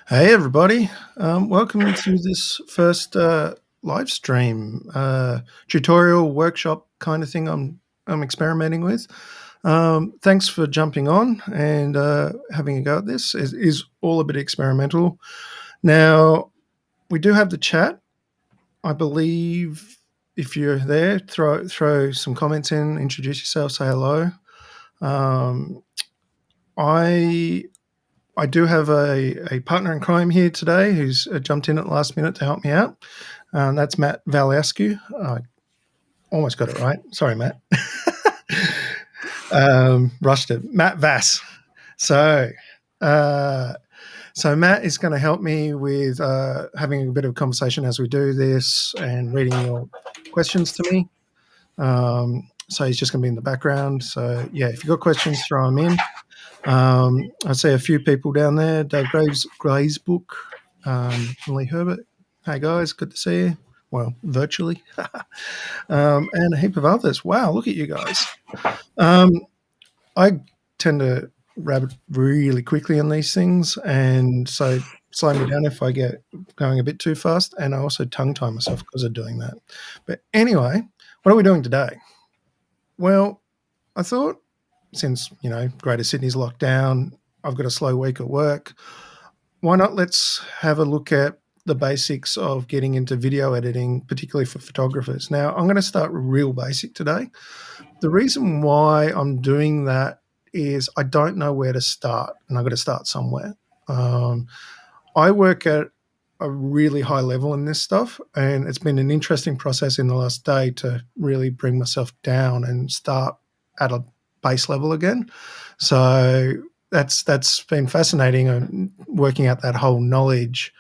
Hey everybody, welcome to this first live stream tutorial workshop kind of thing I'm experimenting with. Thanks for jumping on and having a go at this. It is all a bit experimental. Now we do have the chat. I believe if you're there, throw some comments in, introduce yourself, say hello. Um, I I do have a partner in crime here today who's jumped in at the last minute to help me out. That's Matt Valescu. I almost got it right. Sorry, Matt. Rushed it. Matt Vass. So, uh, so Matt is going to help me with having a bit of a conversation as we do this and reading your questions to me. So he's just going to be in the background. So yeah, if you've got questions, throw them in. I see a few people down there. Dave Gray's book, Lee Herbert. Hey guys, good to see you. Well, virtually, and a heap of others. Wow, look at you guys. I tend to rabbit really quickly on these things, and so slow me down if I get going a bit too fast. And I also tongue tie myself because of doing that. But anyway, what are we doing today? Well, I thought since, Greater Sydney's locked down, I've got a slow week at work. Why not let's have a look at the basics of getting into video editing, particularly for photographers. Now, I'm going to start real basic today. The reason why I'm doing that is I don't know where to start, and I've got to start somewhere. I work at a really high level in this stuff, and it's been an interesting process in the last day to really bring myself down and start at a base level again. So that's been fascinating, and working out that whole knowledge,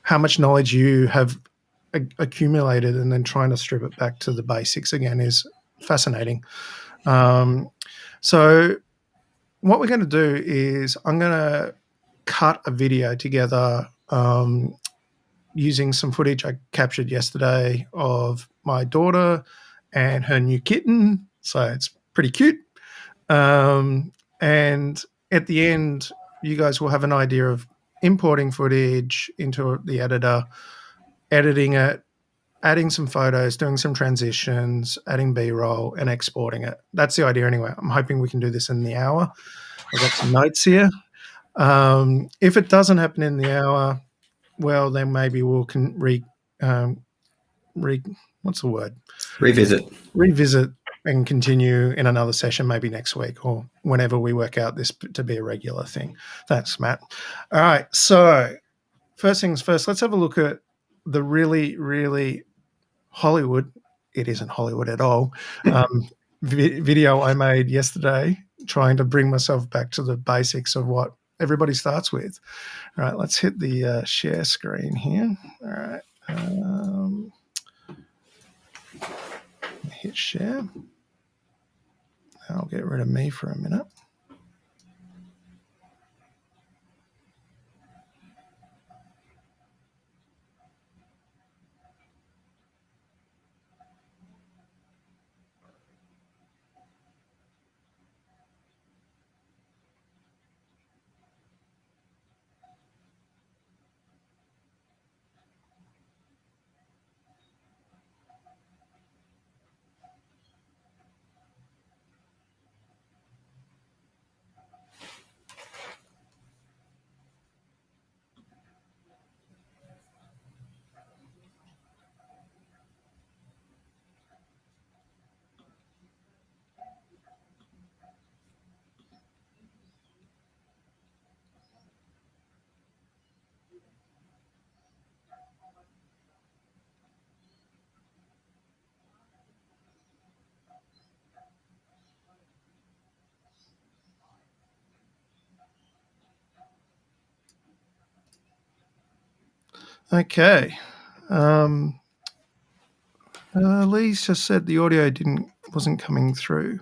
how much knowledge you have accumulated, and then trying to strip it back to the basics again is fascinating. So what we're going to do is I'm going to cut a video together using some footage I captured yesterday of my daughter and her new kitten. So it's pretty cute. And at the end, you guys will have an idea of importing footage into the editor, editing it, adding some photos, doing some transitions, adding B-roll, and exporting it. That's the idea anyway. I'm hoping we can do this in the hour. I've got some notes here. If it doesn't happen in the hour, well, then maybe we'll what's the word? Revisit and continue in another session, maybe next week or whenever we work out this to be a regular thing. Thanks, Matt. All right. So first things first, let's have a look at the really, really Hollywood. It isn't Hollywood at all. Video I made yesterday, trying to bring myself back to the basics of what everybody starts with. All right, let's hit the share screen here. All right. Hit share. I'll get rid of me for a minute. Okay. Lee's just said the audio wasn't coming through.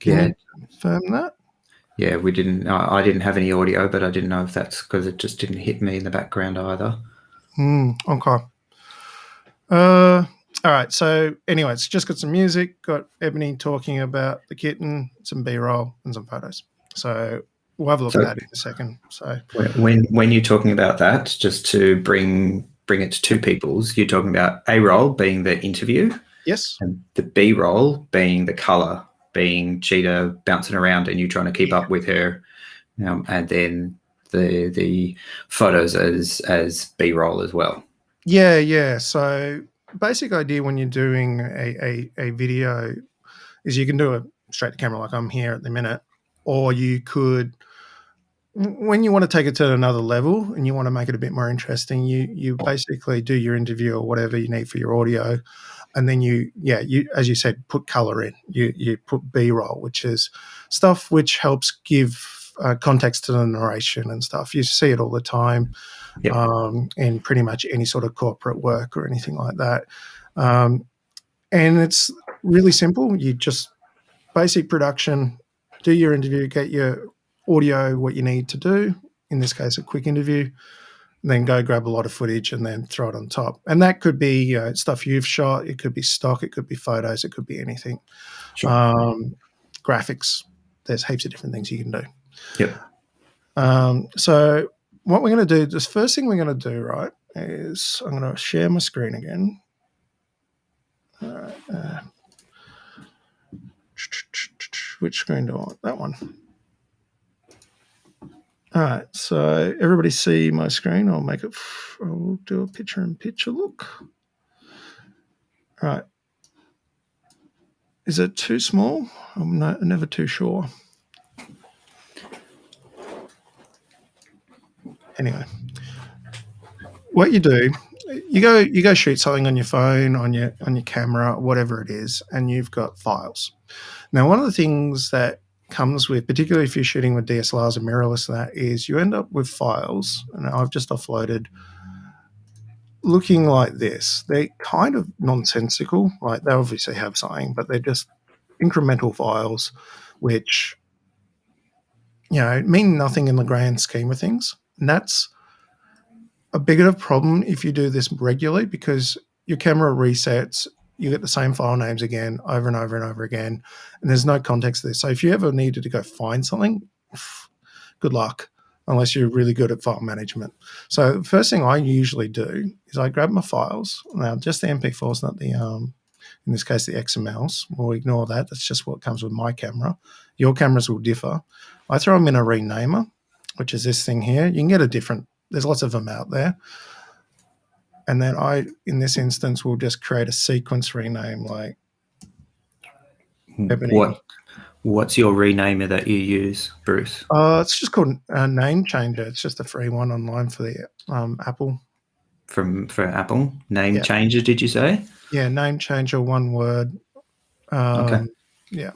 Can you confirm that? Yeah, we didn't. I didn't have any audio, but I didn't know if that's because it just didn't hit me in the background either. Okay. All right. So, anyway, it's just got some music. Got Ebony talking about the kitten, some B-roll, and some photos. So, we'll have a look So at that in a second. So when you're talking about that, just to bring it to two peoples, you're talking about A roll being the interview, yes, and the B roll being the color, being Cheetah bouncing around and you trying to keep up with her, and then the photos as B roll as well. yeah. So basic idea when you're doing a video is you can do it straight to camera like I'm here at the minute, or you could, when you want to take it to another level and you want to make it a bit more interesting, you basically do your interview or whatever you need for your audio, and then you as you said, put color in. You put B-roll, which is stuff which helps give context to the narration and stuff. You see it all the time. Yep. In pretty much any sort of corporate work or anything like that. And it's really simple. You just basic production, do your interview, get your audio, what you need to do, in this case, a quick interview, and then go grab a lot of footage and then throw it on top. And that could be stuff you've shot. It could be stock. It could be photos. It could be anything. Sure. Graphics. There's heaps of different things you can do. Yep. So what we're going to do, the first thing we're going to do, right, is I'm going to share my screen again. All right. Which screen do I want? That one. All right. So everybody see my screen. I'll do a picture-in-picture look. All right. Is it too small? I'm never too sure. Anyway, what you do, you go shoot something on your phone, on your camera, whatever it is, and you've got files. Now, one of the things that comes with, particularly if you're shooting with DSLRs and mirrorless, and that is you end up with files, and I've just offloaded, looking like this. They're kind of nonsensical. Like, they obviously have something, but they're just incremental files, which, mean nothing in the grand scheme of things. And that's a bigger problem if you do this regularly, because your camera resets, you get the same file names again over and over and over again, and there's no context there. So if you ever needed to go find something, good luck, unless you're really good at file management. So the first thing I usually do is I grab my files. Now, just the MP4s, not the, in this case, the XMLs. We'll ignore that. That's just what comes with my camera. Your cameras will differ. I throw them in a renamer, which is this thing here. You can get a different, there's lots of them out there. And then in this instance, will just create a sequence rename like Ebony. What's your renamer that you use, Bruce? It's just called Name Changer. It's just a free one online for the Apple. For Apple? Name Changer, did you say? Yeah, Name Changer, one word. Okay. Yeah.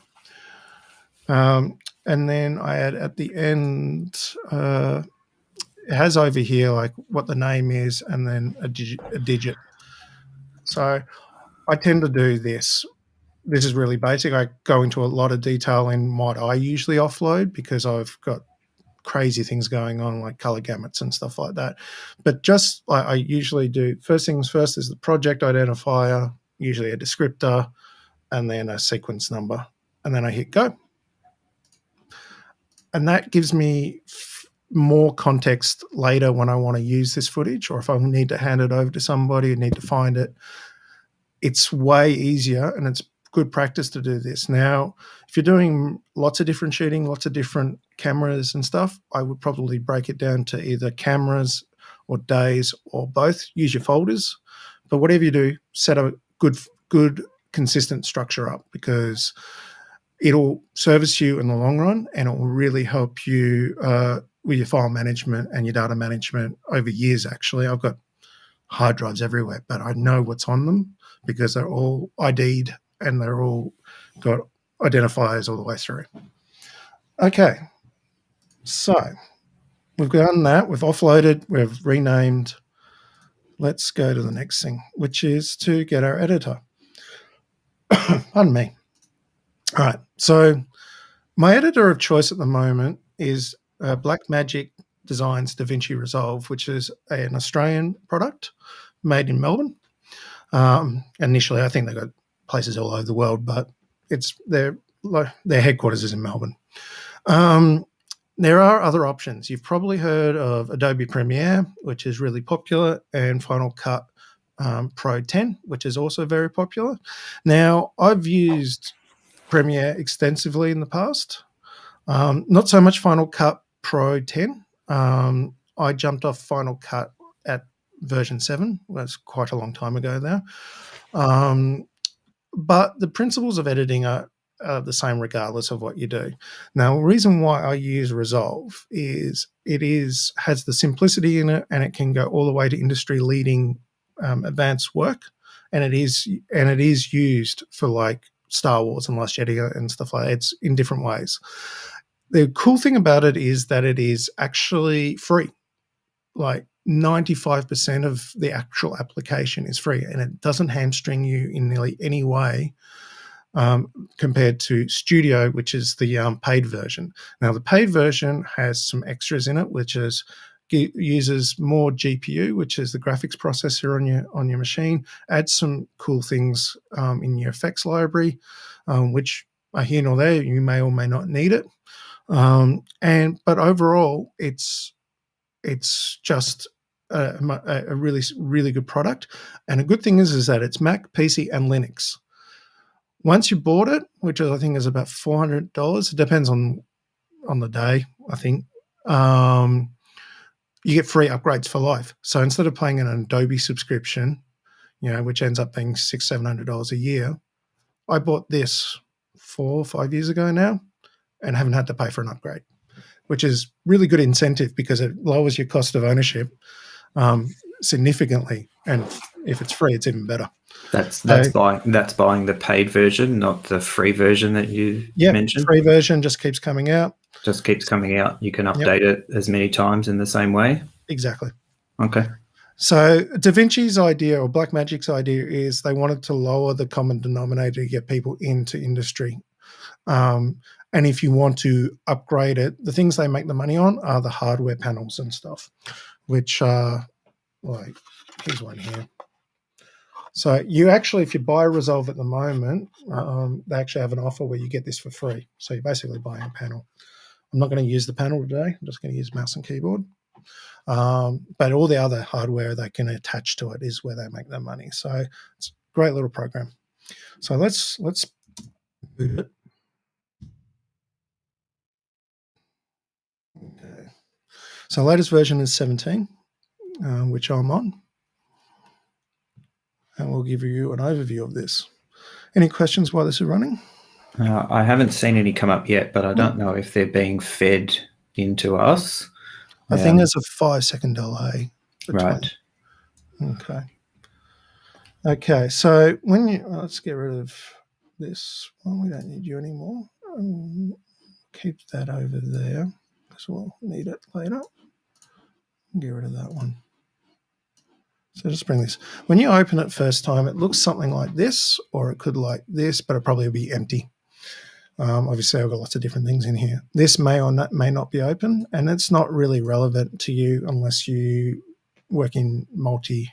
And then I add at the end, it has over here like what the name is and then a digit. So I tend to do this. This is really basic. I go into a lot of detail in what I usually offload because I've got crazy things going on like color gamuts and stuff like that. But just like I usually do, first things first is the project identifier, usually a descriptor, and then a sequence number. And then I hit go. And that gives me more context later when I want to use this footage, or if I need to hand it over to somebody and need to find it. It's way easier, and it's good practice to do this. Now, if you're doing lots of different shooting, lots of different cameras and stuff, I would probably break it down to either cameras or days or both. Use your folders. But whatever you do, set a good consistent structure up, because it'll service you in the long run, and it will really help you with your file management and your data management over years, actually. I've got hard drives everywhere, but I know what's on them because they're all ID'd and they're all got identifiers all the way through. Okay, so we've done that. We've offloaded. We've renamed. Let's go to the next thing, which is to get our editor. Pardon me. All right, so my editor of choice at the moment is Blackmagic Davinci Resolve, which is an Australian product made in Melbourne. Initially, I think they've got places all over the world, but their headquarters is in Melbourne. there are other options. You've probably heard of Adobe Premiere, which is really popular, and Final Cut Pro 10, which is also very popular. Now, I've used Premiere extensively in the past. Not so much Final Cut Pro 10. I jumped off Final Cut at version 7. That's quite a long time ago now. But the principles of editing are the same regardless of what you do. Now, the reason why I use Resolve is it has the simplicity in it, and it can go all the way to industry-leading advanced work, and it is used for like Star Wars and Last Jedi and stuff like that. It's in different ways. The cool thing about it is that it is actually free. Like 95% of the actual application is free, and it doesn't hamstring you in nearly any way compared to Studio, which is the paid version. Now, the paid version has some extras in it, which is uses more GPU, which is the graphics processor on your machine, adds some cool things in your effects library, which are here nor there. You may or may not need it. But overall, it's just a really, really good product. And a good thing is that it's Mac, PC, and Linux. Once you bought it, which I think is about $400, it depends on the day, I think, you get free upgrades for life. So instead of paying an Adobe subscription, which ends up being $600-700 a year, I bought this 4 or 5 years ago now and haven't had to pay for an upgrade, which is really good incentive because it lowers your cost of ownership significantly. And if it's free, it's even better. That's buying the paid version, not the free version that you mentioned. Free version just keeps coming out. Just keeps coming out. You can update it as many times in the same way. Exactly. Okay. So Davinci's idea, or Blackmagic's idea, is they wanted to lower the common denominator to get people into industry. And if you want to upgrade it, the things they make the money on are the hardware panels and stuff, which are like, here's one here. So you actually, if you buy Resolve at the moment, they actually have an offer where you get this for free. So you're basically buying a panel. I'm not going to use the panel today. I'm just going to use mouse and keyboard. But all the other hardware they can attach to it is where they make their money. So it's a great little program. So let's move it. Okay. So latest version is 17, which I'm on. And we'll give you an overview of this. Any questions while this is running? I haven't seen any come up yet, but I don't know if they're being fed into us. I think there's a 5-second delay. Right. Okay. Okay, so when you, let's get rid of this one. We don't need you anymore. Keep that over there because we'll need it later. Get rid of that one. So just bring this. When you open it first time, it looks something like this, or it could like this, but it'll probably be empty. Obviously, I've got lots of different things in here. This may or may not be open, and it's not really relevant to you unless you work in multi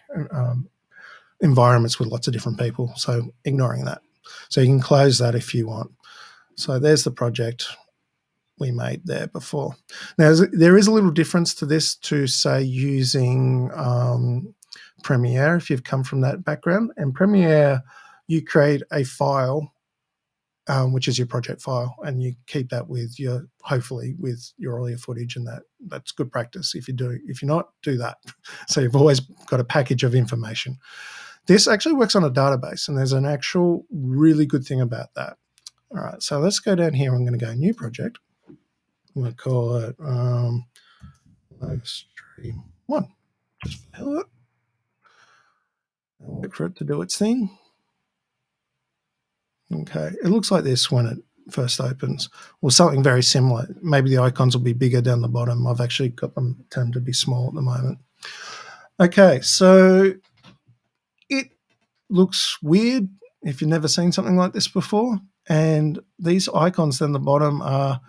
environments with lots of different people. So ignoring that. So you can close that if you want. So there's the project we made there before. Now, there is a little difference to this to, say, using Premiere if you've come from that background. And Premiere, you create a file, which is your project file, and you keep that with your, hopefully, with your all your footage, and that's good practice. If you're not, do that. So you've always got a package of information. This actually works on a database, and there's an actual really good thing about that. All right, so let's go down here. I'm going to go new project. I'm going to call it Livestream 1, just for the hell of it. I'll wait for it to do its thing. Okay, it looks like this when it first opens, or something very similar. Maybe the icons will be bigger down the bottom. I've actually got them tend to be small at the moment. Okay, so it looks weird if you've never seen something like this before. And these icons down the bottom are,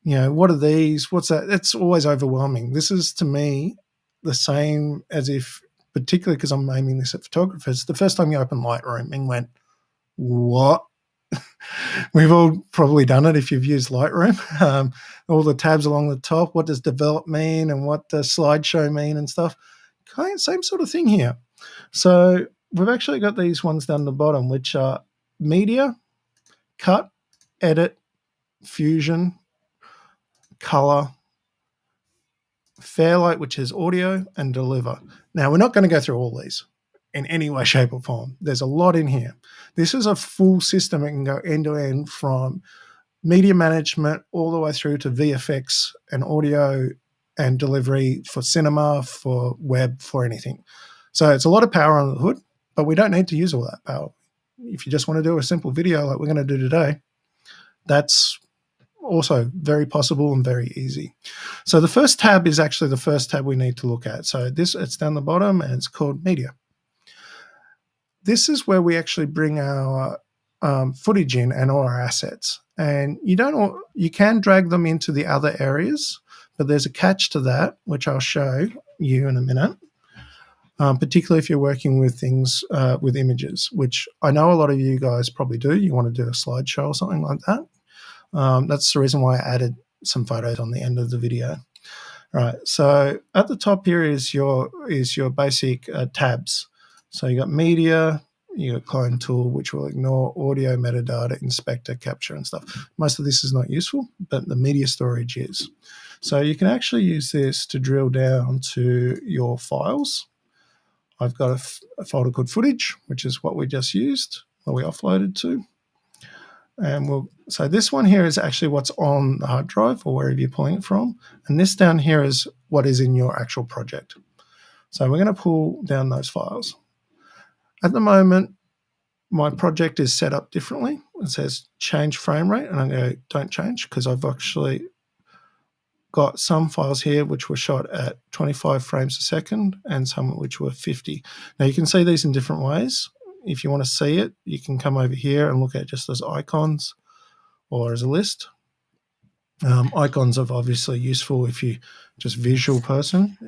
what are these? What's that? It's always overwhelming. This is, to me, the same as if, particularly because I'm aiming this at photographers, the first time you open Lightroom and went, what? We've all probably done it if you've used Lightroom. All the tabs along the top. What does develop mean, and what does slideshow mean, and stuff. Kind of same sort of thing here. So we've actually got these ones down the bottom, which are media, cut, edit, fusion, color, Fairlight, which is audio, and deliver. Now, we're not going to go through all these in any way, shape, or form. There's a lot in here. This is a full system. It can go end to end from media management all the way through to VFX and audio and delivery for cinema, for web, for anything. So it's a lot of power on the hood, but we don't need to use all that power. If you just want to do a simple video like we're going to do today, that's also very possible and very easy. So the first tab is actually the first tab we need to look at. So it's down the bottom and it's called media. This is where we actually bring our footage in and all our assets. And you can drag them into the other areas, but there's a catch to that, which I'll show you in a minute. Particularly if you're working with things with images, which I know a lot of you guys probably do. You want to do a slideshow or something like that. That's the reason why I added some photos on the end of the video. All right, so at the top here is your basic tabs. So you got media, you got clone tool, which will ignore audio, metadata, inspector, capture, and stuff. Most of this is not useful, but the media storage is. So you can actually use this to drill down to your files. I've got a folder called footage, which is what we just used, what we offloaded to. And so this one here is actually what's on the hard drive or wherever you're pulling it from. And this down here is what is in your actual project. So we're going to pull down those files. At the moment, my project is set up differently. It says change frame rate, and I'm going to go don't change because I've actually got some files here which were shot at 25 frames a second and some which were 50. Now you can see these in different ways. If you want to see it, you can come over here and look at it just as icons or as a list. Icons are obviously useful if you're just a visual person.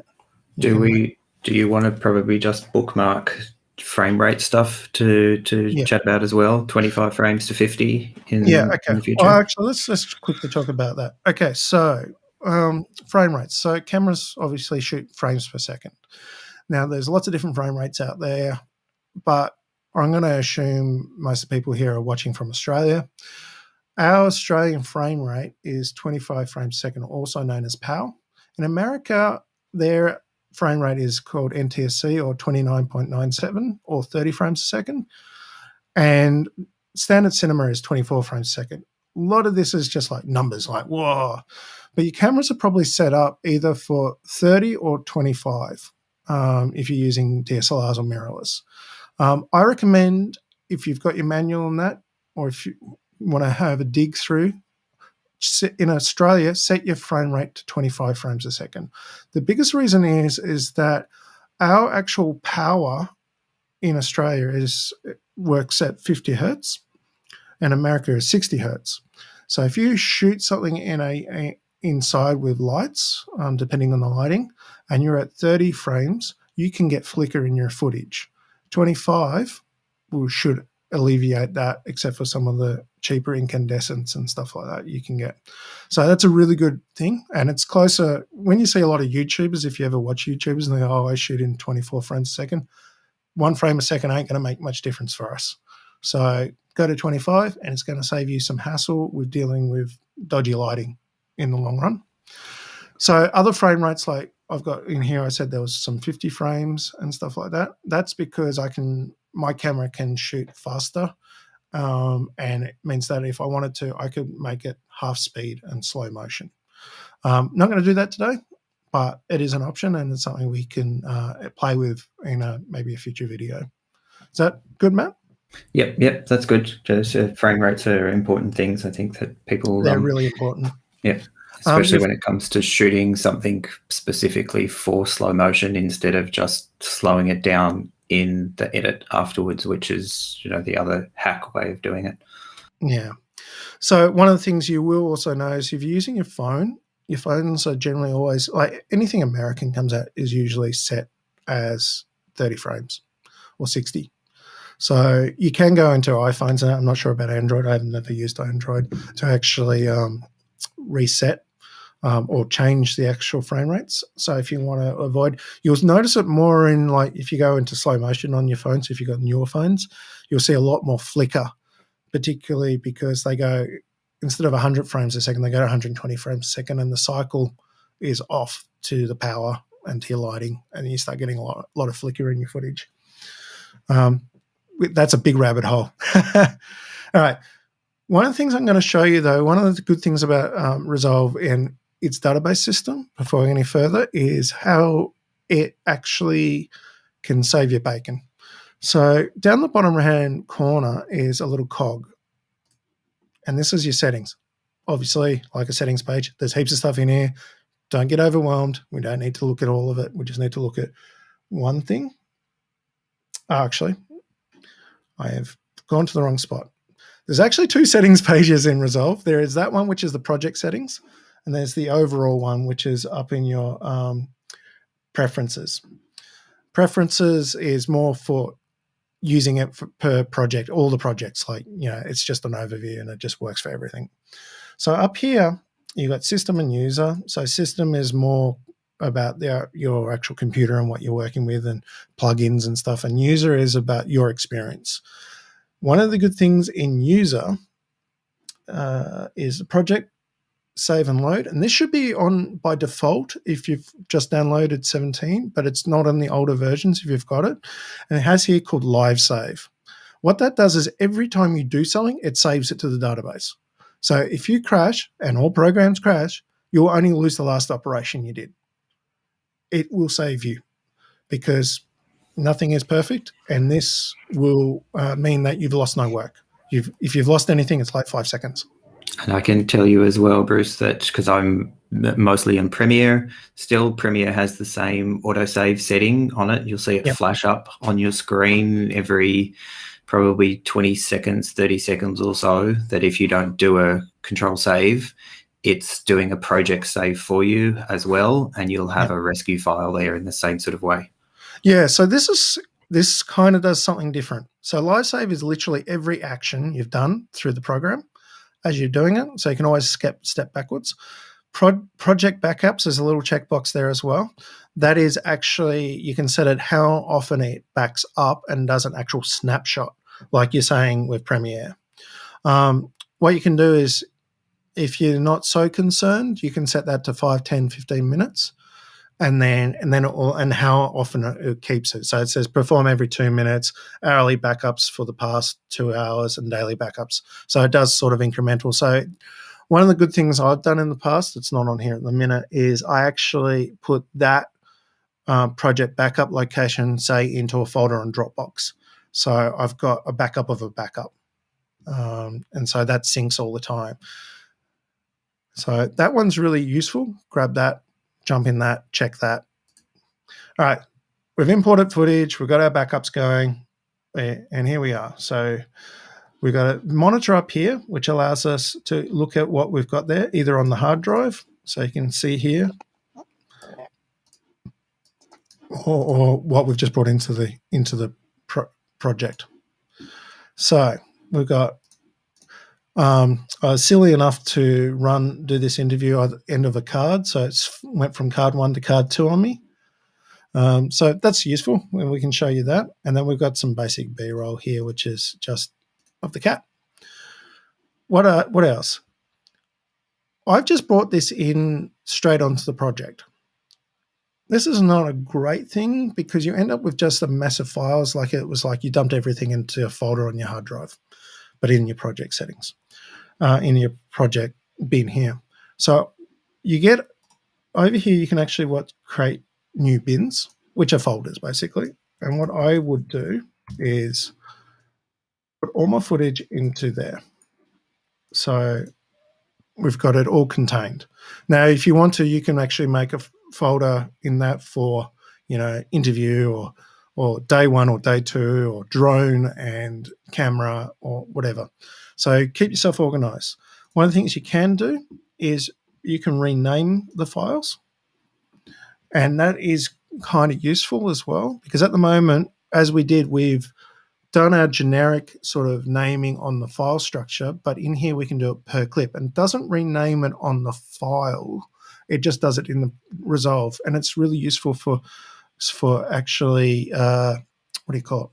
Do you want to probably just bookmark frame rate stuff to chat about as well? 25 frames to 50 in the future? Well, actually, let's quickly talk about that. Okay, so frame rates. So cameras obviously shoot frames per second. Now, there's lots of different frame rates out there, but I'm going to assume most of the people here are watching from Australia. Our Australian frame rate is 25 frames a second, also known as PAL. In America, their frame rate is called NTSC, or 29.97, or 30 frames a second. And standard cinema is 24 frames a second. A lot of this is just like numbers, like, whoa. But your cameras are probably set up either for 30 or 25 if you're using DSLRs or mirrorless. I recommend, if you've got your manual on that, or if you want to have a dig through, in Australia, set your frame rate to 25 frames a second. The biggest reason is that our actual power in Australia works at 50 hertz, and America is 60 hertz. So if you shoot something inside with lights, depending on the lighting, and you're at 30 frames, you can get flicker in your footage. 25 should alleviate that, except for some of the cheaper incandescents and stuff like that you can get. So that's a really good thing, and it's closer. When you see a lot of YouTubers, if you ever watch YouTubers and they go, oh, I shoot in 24 frames a second, 1 frame a second ain't going to make much difference for us. So go to 25, and it's going to save you some hassle with dealing with dodgy lighting in the long run. So other frame rates, like I've got in here, I said there was some 50 frames and stuff like that. That's because my camera can shoot faster, and it means that if I wanted to, I could make it half speed and slow motion. Not going to do that today, but it is an option, and it's something we can play with in maybe a future video. Is that good, Matt? Yep, that's good. Just frame rates are important things. I think that people they're really important. Yeah, especially when it comes to shooting something specifically for slow motion instead of just slowing it down in the edit afterwards, which is the other hack way of doing it. Yeah. So one of the things you will also know is if you're using your phones are generally always, like anything American comes out, is usually set as 30 frames or 60. So you can go into iPhones, and I'm not sure about Android. I've never used Android to actually reset or change the actual frame rates. So if you want to avoid, you'll notice it more in like if you go into slow motion on your phones, if you've got newer phones, you'll see a lot more flicker, particularly because they go, instead of 100 frames a second, they go to 120 frames a second, and the cycle is off to the power and to your lighting, and you start getting a lot of flicker in your footage. That's a big rabbit hole. All right. One of the things I'm going to show you, though, one of the good things about Resolve and its database system, before we go any further, is how it actually can save your bacon. So down the bottom right-hand corner is a little cog, and this is your settings. Obviously, like a settings page, there's heaps of stuff in here. Don't get overwhelmed. We don't need to look at all of it. We just need to look at one thing. Actually, I have gone to the wrong spot. There's actually two settings pages in Resolve. There is that one, which is the project settings, and there's the overall one, which is up in your preferences. Preferences is more for using it per project, all the projects. Like, it's just an overview and it just works for everything. So up here, you've got system and user. So system is more about your actual computer and what you're working with and plugins and stuff. And user is about your experience. One of the good things in user is the project save and load. And this should be on by default if you've just downloaded 17, but it's not on the older versions if you've got it. And it has here called live save. What that does is every time you do something, it saves it to the database. So if you crash, and all programs crash, you'll only lose the last operation you did. It will save you because nothing is perfect, and this will mean that you've lost no work. If you've lost anything, it's like 5 seconds. And I can tell you as well, Bruce, that because I'm mostly in Premiere, still Premiere has the same autosave setting on it. You'll see it flash up on your screen every probably 20 seconds, 30 seconds or so, that if you don't do a control save, it's doing a project save for you as well, and you'll have a rescue file there in the same sort of way. Yeah, so this kind of does something different. So live save is literally every action you've done through the program as you're doing it, so you can always step backwards. Project backups, there's a little checkbox there as well. That is actually, you can set it how often it backs up and does an actual snapshot, like you're saying with Premiere. What you can do is, if you're not so concerned, you can set that to 5, 10, 15 minutes. And then and how often it keeps it. So it says perform every 2 minutes, hourly backups for the past 2 hours, and daily backups. So it does sort of incremental. So one of the good things I've done in the past, it's not on here at the minute, is I actually put that project backup location, say, into a folder on Dropbox. So I've got a backup of a backup. And so that syncs all the time. So that one's really useful. Grab that. Jump in that, check that. All right, we've imported footage, we've got our backups going, and here we are. So we've got a monitor up here, which allows us to look at what we've got there, either on the hard drive, so you can see here, or what we've just brought into the project. So we've got, I was silly enough to do this interview at the end of a card, so it went from card 1 to card 2 on me. So that's useful, and we can show you that. And then we've got some basic B-roll here, which is just of the cat. What else? I've just brought this in straight onto the project. This is not a great thing because you end up with just a massive files, like it was like you dumped everything into a folder on your hard drive, but in your project settings. In your project bin here. So you get over here, you can actually create new bins, which are folders basically. And what I would do is put all my footage into there. So we've got it all contained. Now, if you want to, you can actually make a folder in that for, interview or day 1 or day 2 or drone and camera or whatever. So keep yourself organized. One of the things you can do is you can rename the files. And that is kind of useful as well, because at the moment, as we did with done our generic sort of naming on the file structure, but in here we can do it per clip, and it doesn't rename it on the file. It just does it in the Resolve, and it's really useful for actually what do you call it?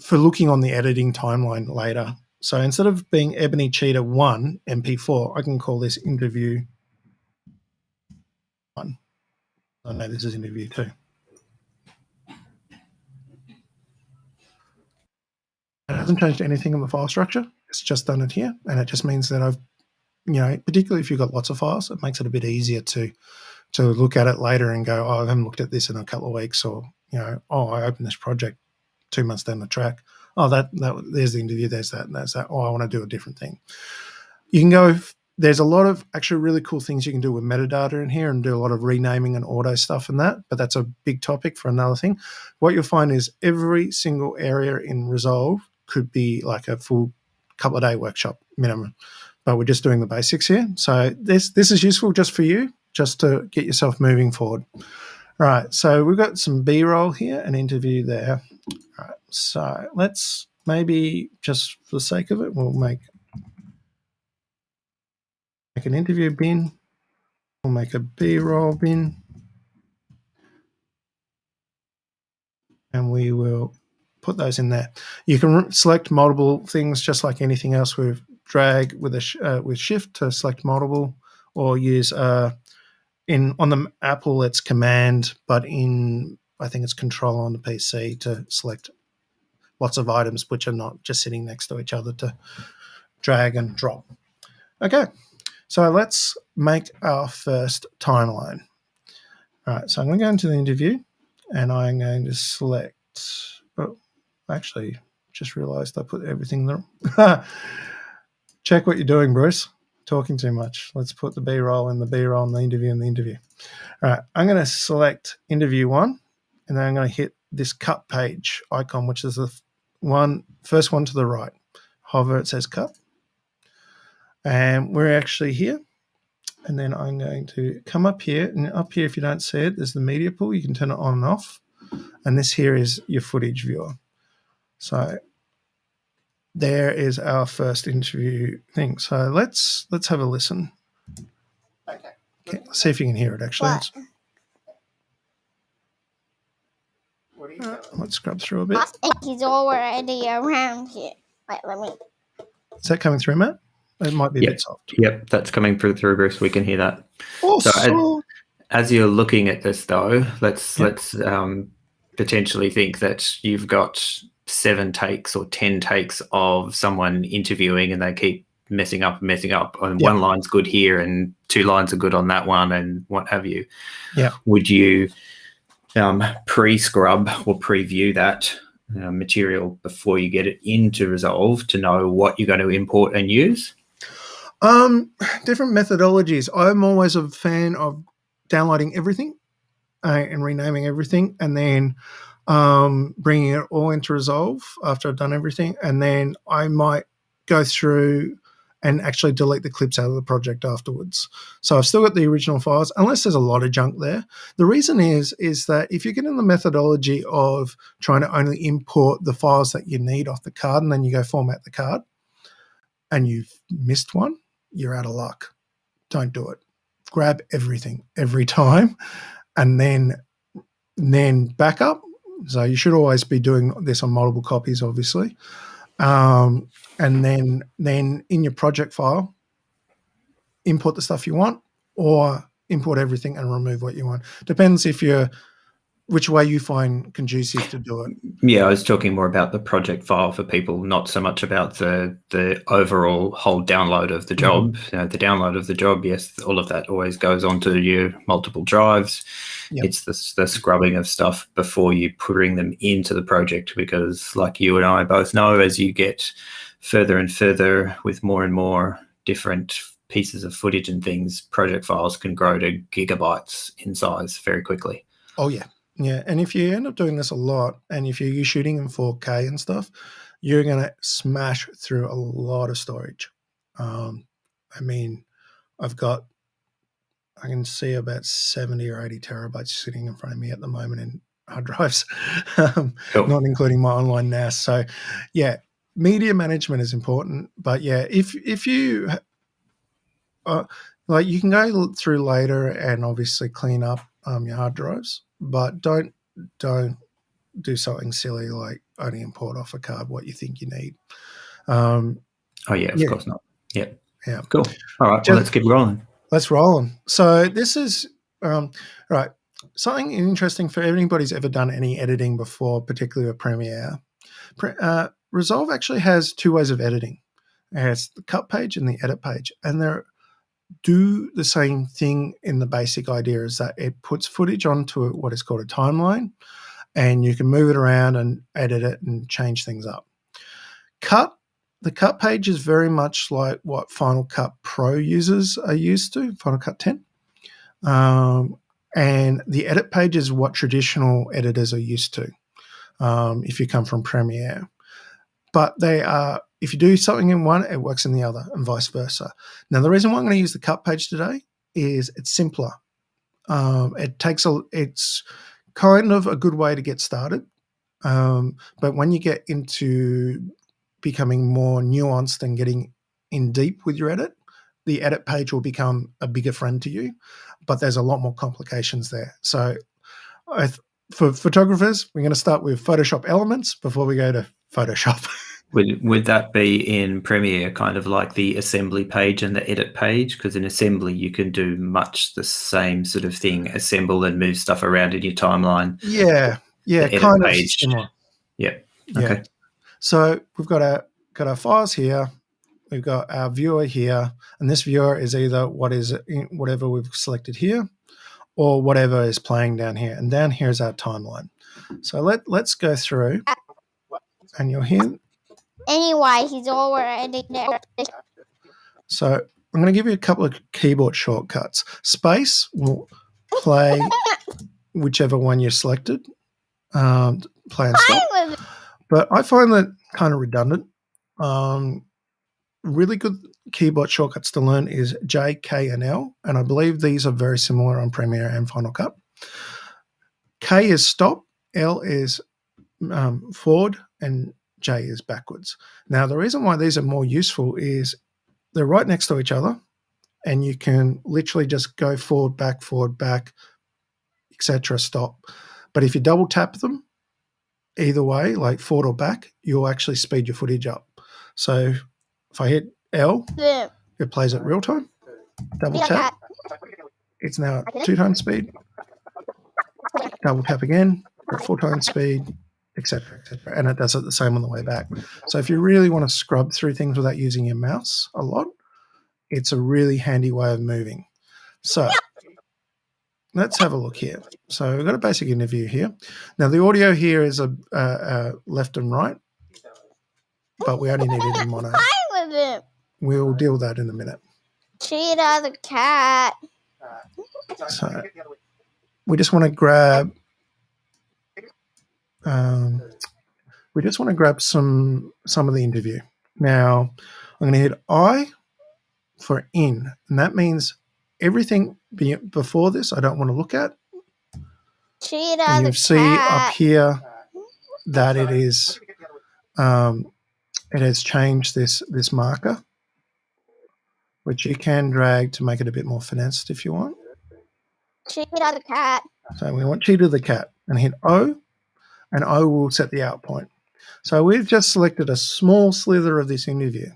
For looking on the editing timeline later. So instead of being Ebony Cheetah 1 MP4, I can call this interview 1. I know this is interview 2. It hasn't changed anything in the file structure. It's just done it here, and it just means that I've, particularly if you've got lots of files, it makes it a bit easier to look at it later and go, oh, I haven't looked at this in a couple of weeks, or oh, I opened this project 2 months down the track. Oh, that there's the interview, there's that, and that's that. Oh, I want to do a different thing. You can go. There's a lot of actually really cool things you can do with metadata in here, and do a lot of renaming and auto stuff and that. But that's a big topic for another thing. What you'll find is every single area in Resolve could be like a full couple of day workshop minimum. But we're just doing the basics here. So this is useful just for you, just to get yourself moving forward. All right, so we've got some B-roll here, an interview there. All right, so let's maybe, just for the sake of it, we'll make an interview bin. We'll make a B-roll bin. And we will put those in there. You can select multiple things just like anything else with drag with with shift to select multiple, or use on the Apple it's command, but I think it's control on the PC to select lots of items which are not just sitting next to each other to drag and drop. Okay, so let's make our first timeline. All right, so I'm going to go into the interview, and I'm going to select. Oh, actually, just realised I put everything there. Check what you're doing, Bruce. Talking too much. Let's put the B-roll in the B-roll and the interview in the interview. All right, I'm going to select interview 1, and then I'm going to hit this cut page icon, which is the first one to the right. Hover, it says cut. And we're actually here. And then I'm going to come up here, and up here, if you don't see it, there's the media pool. You can turn it on and off. And this here is your footage viewer. So there is our first interview thing. So let's have a listen. Okay. Let's see if you can hear it actually. Let's scrub through a bit. I think he's already around here. Wait, let me. Is that coming through, Matt? It might be a bit soft. Yep, that's coming through, Bruce. We can hear that. Awesome. So as you're looking at this, though, let's potentially think that you've got 7 takes or 10 takes of someone interviewing, and they keep messing up, and one line's good here and 2 lines are good on that one, and what have you. Yeah. Would you pre-scrub or preview that material before you get it into Resolve to know what you're going to import and use? Different methodologies. I'm always a fan of downloading everything and renaming everything, and then bringing it all into Resolve after I've done everything. And then I might go through and actually delete the clips out of the project afterwards. So I've still got the original files, unless there's a lot of junk there. The reason is that if you get in the methodology of trying to only import the files that you need off the card, and then you go format the card, and you've missed one, you're out of luck. Don't do it. Grab everything every time, and then back up. So you should always be doing this on multiple copies, obviously. And then in your project file, import the stuff you want, or import everything and remove what you want. Depends which way you find conducive to do it. Yeah, I was talking more about the project file for people, not so much about the overall whole download of the job. Mm-hmm. The download of the job, yes, all of that always goes onto your multiple drives. Yep. It's the scrubbing of stuff before you putting them into the project, because like you and I both know, as you get further and further with more and more different pieces of footage and things, project files can grow to gigabytes in size very quickly. Oh, yeah. Yeah, and if you end up doing this a lot, and if you're shooting in 4K and stuff, you're going to smash through a lot of storage. I mean, I can see about 70 or 80 terabytes sitting in front of me at the moment in hard drives, Cool. not including my online NAS. So, yeah, media management is important. But yeah, if you like, you can go through later and obviously clean up your hard drives, but don't do something silly like only import off a card what you think you need. Oh yeah, of Yeah. course not. Yep. Yeah. Cool. All right. Well, let's keep rolling. Let's roll on. So this is right. Something interesting for anybody who's ever done any editing before, particularly with Premiere. Resolve actually has two ways of editing. It has the cut page and the edit page, and they do the same thing in the basic idea is that it puts footage onto what is called a timeline, and you can move it around and edit it and change things up. The cut page is very much like what Final Cut Pro users are used to, Final Cut 10. And the edit page is what traditional editors are used to if you come from Premiere. But they are, if you do something in one, it works in the other, and vice versa. Now, the reason why I'm going to use the cut page today is it's simpler. It's kind of a good way to get started. But when you get into becoming more nuanced and getting in deep with your edit, the edit page will become a bigger friend to you, but there's a lot more complications there. So for photographers, we're going to start with Photoshop Elements before we go to Photoshop. Would that be in Premiere kind of like the assembly page and the edit page? Because in assembly, you can do much the same sort of thing, assemble and move stuff around in your timeline. Yeah, kind of similar. Yeah. Okay. So we've got our files here. We've got our viewer here, and this viewer is either whatever we've selected here, or whatever is playing down here. And down here is our timeline. So let's go through, and you'll hear. Anyway, he's already there. So I'm going to give you a couple of keyboard shortcuts. Space will play whichever one you selected. Play and stop. But I find that kind of redundant. Really good keyboard shortcuts to learn is J, K, and L, and I believe these are very similar on Premiere and Final Cut. K is stop, L is forward, and J is backwards. Now, the reason why these are more useful is they're right next to each other, and you can literally just go forward, back, etc. Stop. But if you double tap them, either way, like forward or back, you'll actually speed your footage up. So if I hit L, it plays at real time. Double tap, it's now at 2 times speed. Double tap again, at 4 times speed, etc., etc. And it does it the same on the way back. So if you really want to scrub through things without using your mouse a lot, it's a really handy way of moving. So let's have a look here. So we've got a basic interview here. Now the audio here is a left and right, but we only need it in mono. We'll deal with that in a minute. Cheetah the cat. So we just want to grab some of the interview. Now I'm going to hit I for in, and that means everything before this I don't want to look at. Cheetah and you the see cat. up here that it is it has changed this marker, which you can drag to make it a bit more finessed if you want. Cheetah the cat. So we want Cheetah the cat, and hit O, and O will set the out point. So we've just selected a small slither of this interview.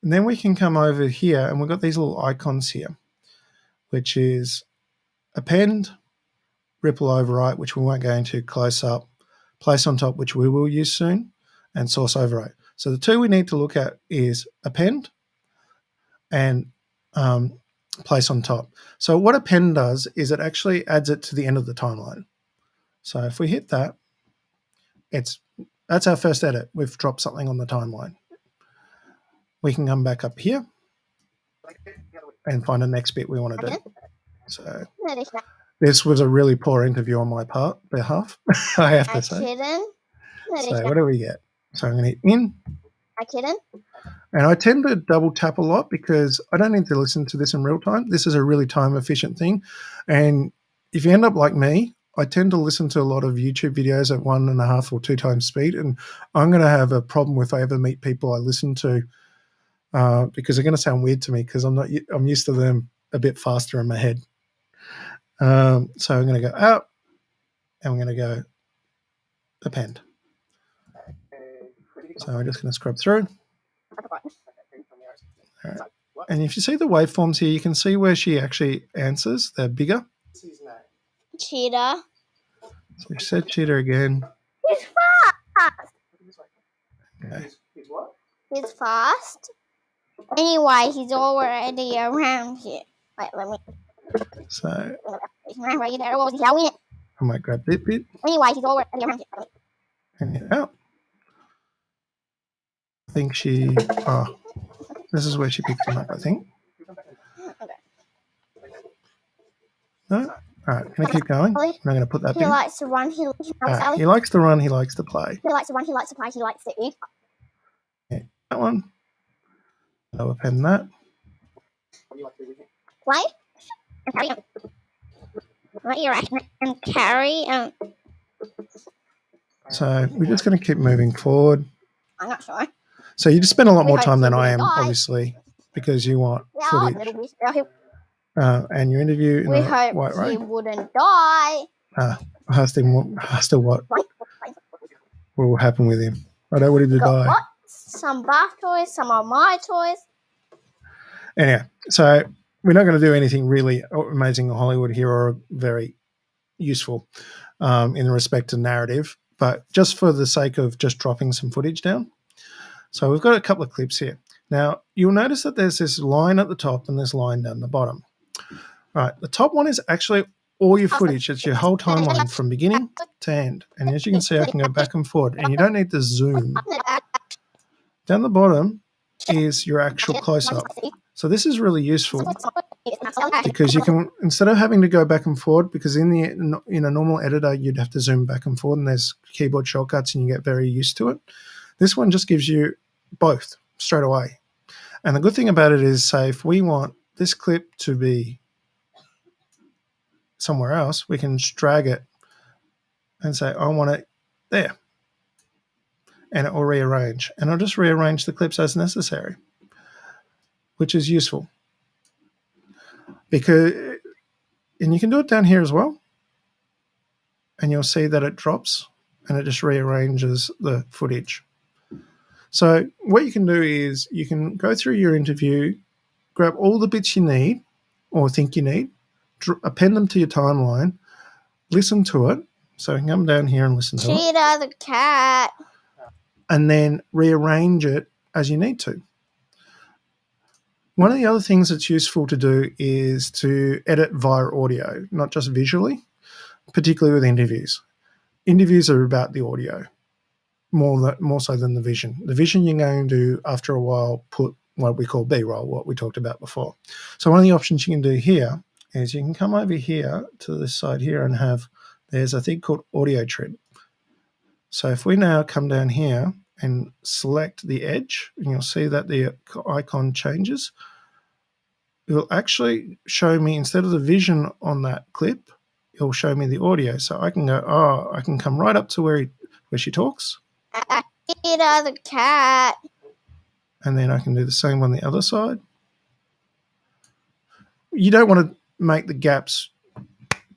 And then we can come over here, and we've got these little icons here, which is append, ripple overwrite, which we won't go into, close up, place on top, which we will use soon, and source overwrite. So the two we need to look at is append and place on top. So what append does is it actually adds it to the end of the timeline. So if we hit that, that's our first edit. We've dropped something on the timeline. We can come back up here and find the next bit we want to do. So this was a really poor interview on my behalf, I have to say. So what do we get? So I'm going to hit in. And I tend to double tap a lot because I don't need to listen to this in real time. This is a really time efficient thing. And if you end up like me, I tend to listen to a lot of YouTube videos at 1.5 or 2 times speed, and I'm going to have a problem if I ever meet people I listen to because they're going to sound weird to me because I'm used to them a bit faster in my head. So I'm going to go out, and I'm going to go append. So I'm just going to scrub through. All right. And if you see the waveforms here, you can see where she actually answers. They're bigger. Cheetah. So we said cheetah again. He's fast. Okay. He's fast. Anyway, he's already around here. Wait, let me. So Right there. What was he shouting? I might grab that bit Anyway, he's already around here. and hit out. I think she. Oh, this is where she picked him up. I think. No. All right. Can I keep going? I'm going to put that He bit. likes to run. He likes He likes to run. He likes to play. He likes to run. He likes to play. He likes to eat. Yeah, that one. I'll append that. Play. And carry him. Let your action and carry. So we're just going to keep moving forward. I'm not sure. So you just spend a lot We more hope time he than I wouldn't am, die. obviously, because you want Yeah, a footage. little bit. Yeah, And your interview in we a hope white he ray. wouldn't die. I asked him what will happen with him. I don't want him to Got die. what? Some bath toys. Some are my toys. Anyhow, so we're not going to do anything really amazing in Hollywood here or very useful in respect to narrative, but just for the sake of just dropping some footage down. So we've got a couple of clips here. Now, you'll notice that there's this line at the top and this line down the bottom. All right, the top one is actually all your footage. It's your whole timeline from beginning to end. And as you can see, I can go back and forward, and you don't need to zoom. Down the bottom is your actual close-up. So this is really useful because you can, instead of having to go back and forward, because in a normal editor, you'd have to zoom back and forward, and there's keyboard shortcuts, and you get very used to it. This one just gives you both straight away. And the good thing about it is, say, if we want this clip to be somewhere else, we can drag it and say, I want it there. And it will rearrange. And I'll just rearrange the clips as necessary, which is useful. And you can do it down here as well. And you'll see that it drops and it just rearranges the footage. So what you can do is you can go through your interview, grab all the bits you need or think you need, append them to your timeline, listen to it. So you can come down here and listen to it. Cheetah the cat. And then rearrange it as you need to. One of the other things that's useful to do is to edit via audio, not just visually, particularly with interviews. Interviews are about the audio more so than the vision. The vision you're going to, after a while, put what we call B-roll, what we talked about before. So one of the options you can do here is you can come over here to this side here and there's a thing called audio trim. So if we now come down here and select the edge, and you'll see that the icon changes, it will actually show me, instead of the vision on that clip, it will show me the audio. So I can go, I can come right up to where she talks. Cheetah the cat. And then I can do the same on the other side. You don't want to make the gaps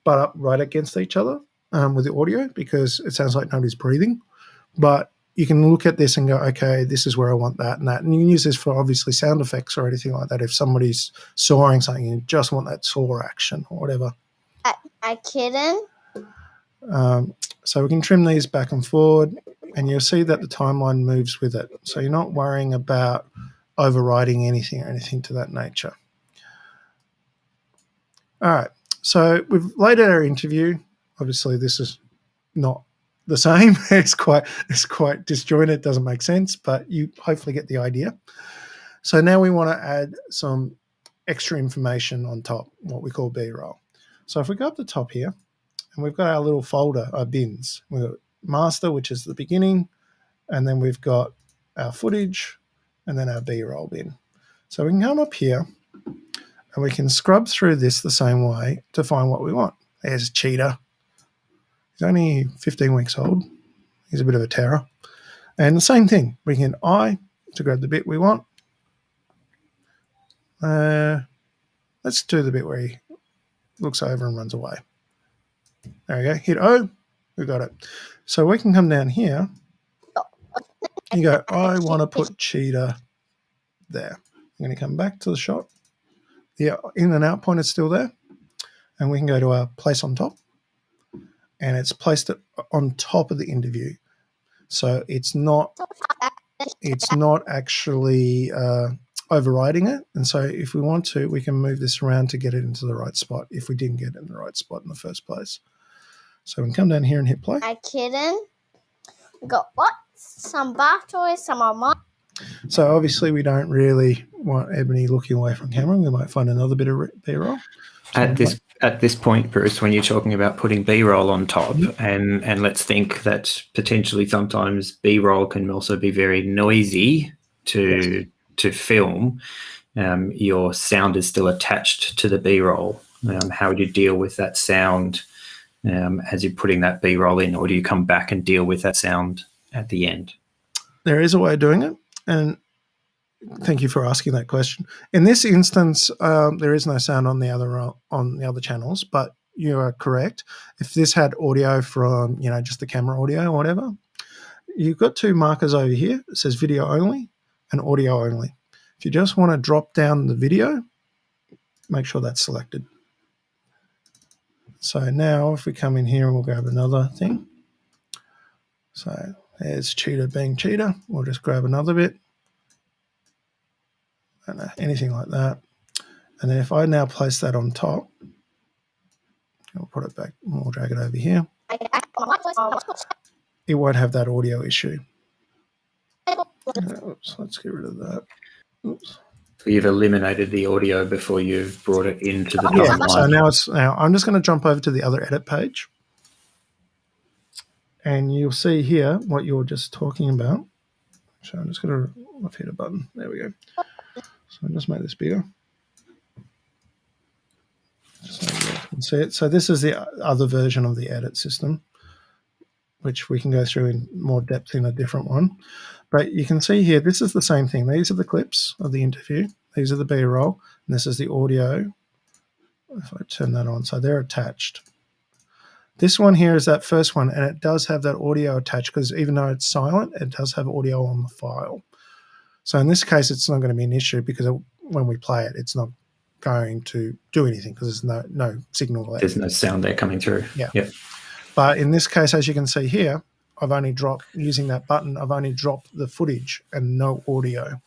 butt up right against each other with the audio because it sounds like nobody's breathing. But you can look at this and go, okay, this is where I want that and that. And you can use this for obviously sound effects or anything like that. If somebody's sawing something, you just want that saw action or whatever. A kitten. So we can trim these back and forward, and you'll see that the timeline moves with it. So you're not worrying about overriding anything or anything to that nature. All right. So we've laid out our interview. Obviously, this is not the same. It's quite disjointed. Doesn't make sense, but you hopefully get the idea. So now we want to add some extra information on top, what we call B-roll. So if we go up the top here, and we've got our little folder, our bins. We've got master, which is the beginning, and then we've got our footage, and then our B-roll bin. So we can come up here, and we can scrub through this the same way to find what we want. There's cheetah. He's only 15 weeks old. He's a bit of a terror. And the same thing, we can I to grab the bit we want. Let's do the bit where he looks over and runs away. There we go. Hit O. We got it. So we can come down here. You go, I want to put cheetah there. I'm going to come back to the shot. The in and out point is still there. And we can go to our place on top. And it's placed it on top of the interview. So it's not actually overriding it. And so if we want to, we can move this around to get it into the right spot if we didn't get it in the right spot in the first place. So we can come down here and hit play. Hi, kitten. We got what? Some bath toys, some of mine. So obviously we don't really want Ebony looking away from camera. We might find another bit of B-roll. At this point, Bruce, when you're talking about putting B-roll on top, and let's think that potentially sometimes B-roll can also be very noisy to film. Your sound is still attached to the B-roll. How would you deal with that sound as you're putting that B-roll in, or do you come back and deal with that sound at the end? There is a way of doing it, and thank you for asking that question. In this instance, there is no sound on the other channels, but you are correct. If this had audio from just the camera audio or whatever, you've got two markers over here. It says video only and audio only. If you just want to drop down the video, make sure that's selected. So now if we come in here and we'll grab another thing. So there's cheetah being cheetah. We'll just grab another bit. I don't know, anything like that. And then if I now place that on top, I'll put it back, we'll drag it over here. It won't have that audio issue. Oops, let's get rid of that. Oops. So you've eliminated the audio before you've brought it into the timeline. So now I'm just going to jump over to the other edit page. And you'll see here what you're just talking about. So I'm just going to hit a button. There we go. So I'll just make this bigger. So you can see it. So this is the other version of the edit system, which we can go through in more depth in a different one. But you can see here, this is the same thing. These are the clips of the interview. These are the B-roll. And this is the audio. If I turn that on, so they're attached. This one here is that first one, and it does have that audio attached because even though it's silent, it does have audio on the file. So in this case, it's not going to be an issue because when we play it, it's not going to do anything because there's no signal there. There's no sound there coming through. Yeah. Yep. But in this case, as you can see here, I've only dropped, using that button, I've only dropped the footage and no audio.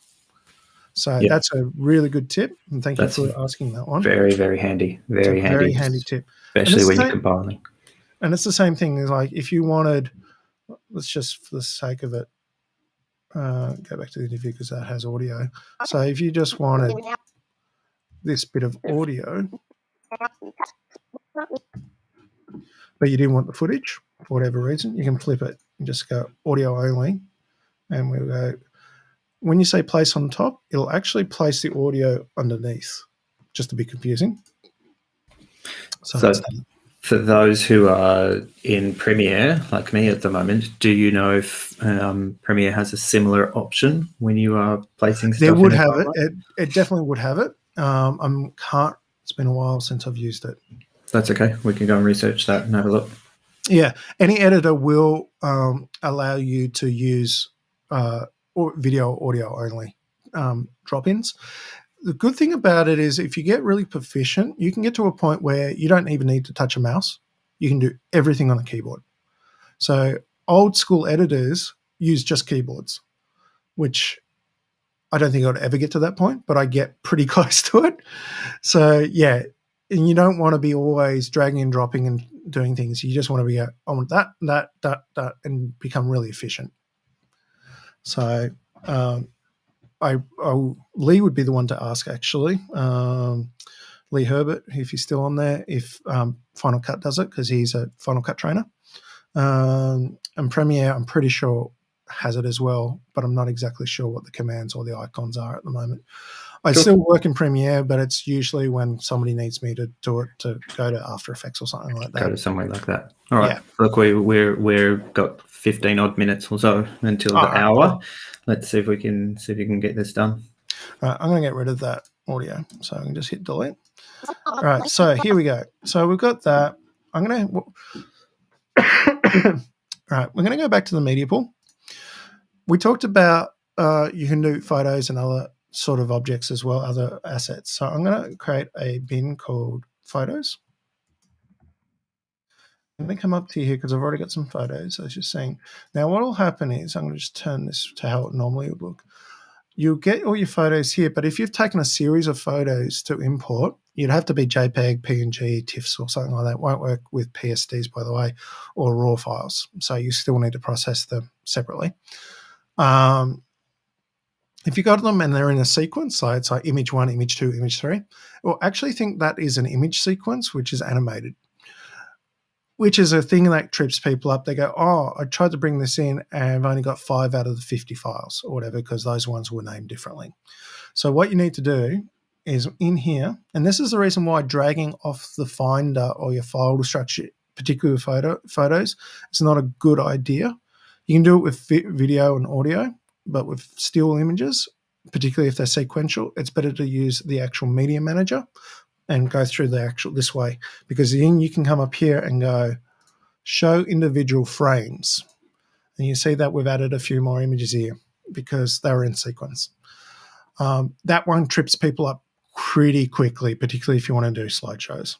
So that's a really good tip, and thank you for asking that one. Very, very handy. Very handy tip. Especially when you're compiling. And it's the same thing as like if you wanted, let's just for the sake of it, go back to the interview because that has audio. So if you just wanted this bit of audio, but you didn't want the footage for whatever reason, you can flip it and just go audio only. And we'll go, when you say place on top, it'll actually place the audio underneath, just to be confusing. So for those who are in Premiere, like me at the moment, do you know if Premiere has a similar option when you are placing stuff? There would have it. It definitely would have it. It's been a while since I've used it. That's okay. We can go and research that and have a look. Yeah. Any editor will allow you to use video audio only drop-ins. The good thing about it is if you get really proficient, you can get to a point where you don't even need to touch a mouse. You can do everything on a keyboard. So old school editors use just keyboards, which I don't think I'd ever get to that point, but I get pretty close to it. So yeah, and you don't want to be always dragging and dropping and doing things. You just want to be, I want that, and become really efficient. So Lee would be the one to ask, actually. Lee Herbert, if he's still on there, if Final Cut does it, because he's a Final Cut trainer. And Premiere, I'm pretty sure, has it as well, but I'm not exactly sure what the commands or the icons are at the moment. I Cool. still work in Premiere, but it's usually when somebody needs me to do it to go to After Effects or something like Go that. to somewhere like that. All right. Yeah. Look, we're got 15 odd minutes or so until the All right, hour. cool. Let's see if we can get this done. All right, I'm going to get rid of that audio, so I can just hit delete. All right, so here we go. So we've got that. I'm going to. All right, we're going to go back to the media pool. We talked about you can do photos and other sort of objects as well, other assets. So I'm going to create a bin called photos. I'm going to come up to here because I've already got some photos, as you're seeing. Now, what will happen is I'm going to just turn this to how it normally would look. You'll get all your photos here, but if you've taken a series of photos to import, you'd have to be JPEG, PNG, TIFFs, or something like that. It won't work with PSDs, by the way, or RAW files. So you still need to process them separately. If you got them and they're in a sequence, so it's like image 1, image 2, image 3, well, actually think that is an image sequence, which is animated, which is a thing that trips people up. They go, oh, I tried to bring this in and I've only got 5 out of the 50 files or whatever, because those ones were named differently. So what you need to do is in here, and this is the reason why dragging off the Finder or your file structure, particularly with photos, is not a good idea. You can do it with video and audio, but with still images, particularly if they're sequential, it's better to use the actual media manager and go through the actual this way, because then you can come up here and go show individual frames. And you see that we've added a few more images here because they were in sequence. That one trips people up pretty quickly, particularly if you want to do slideshows.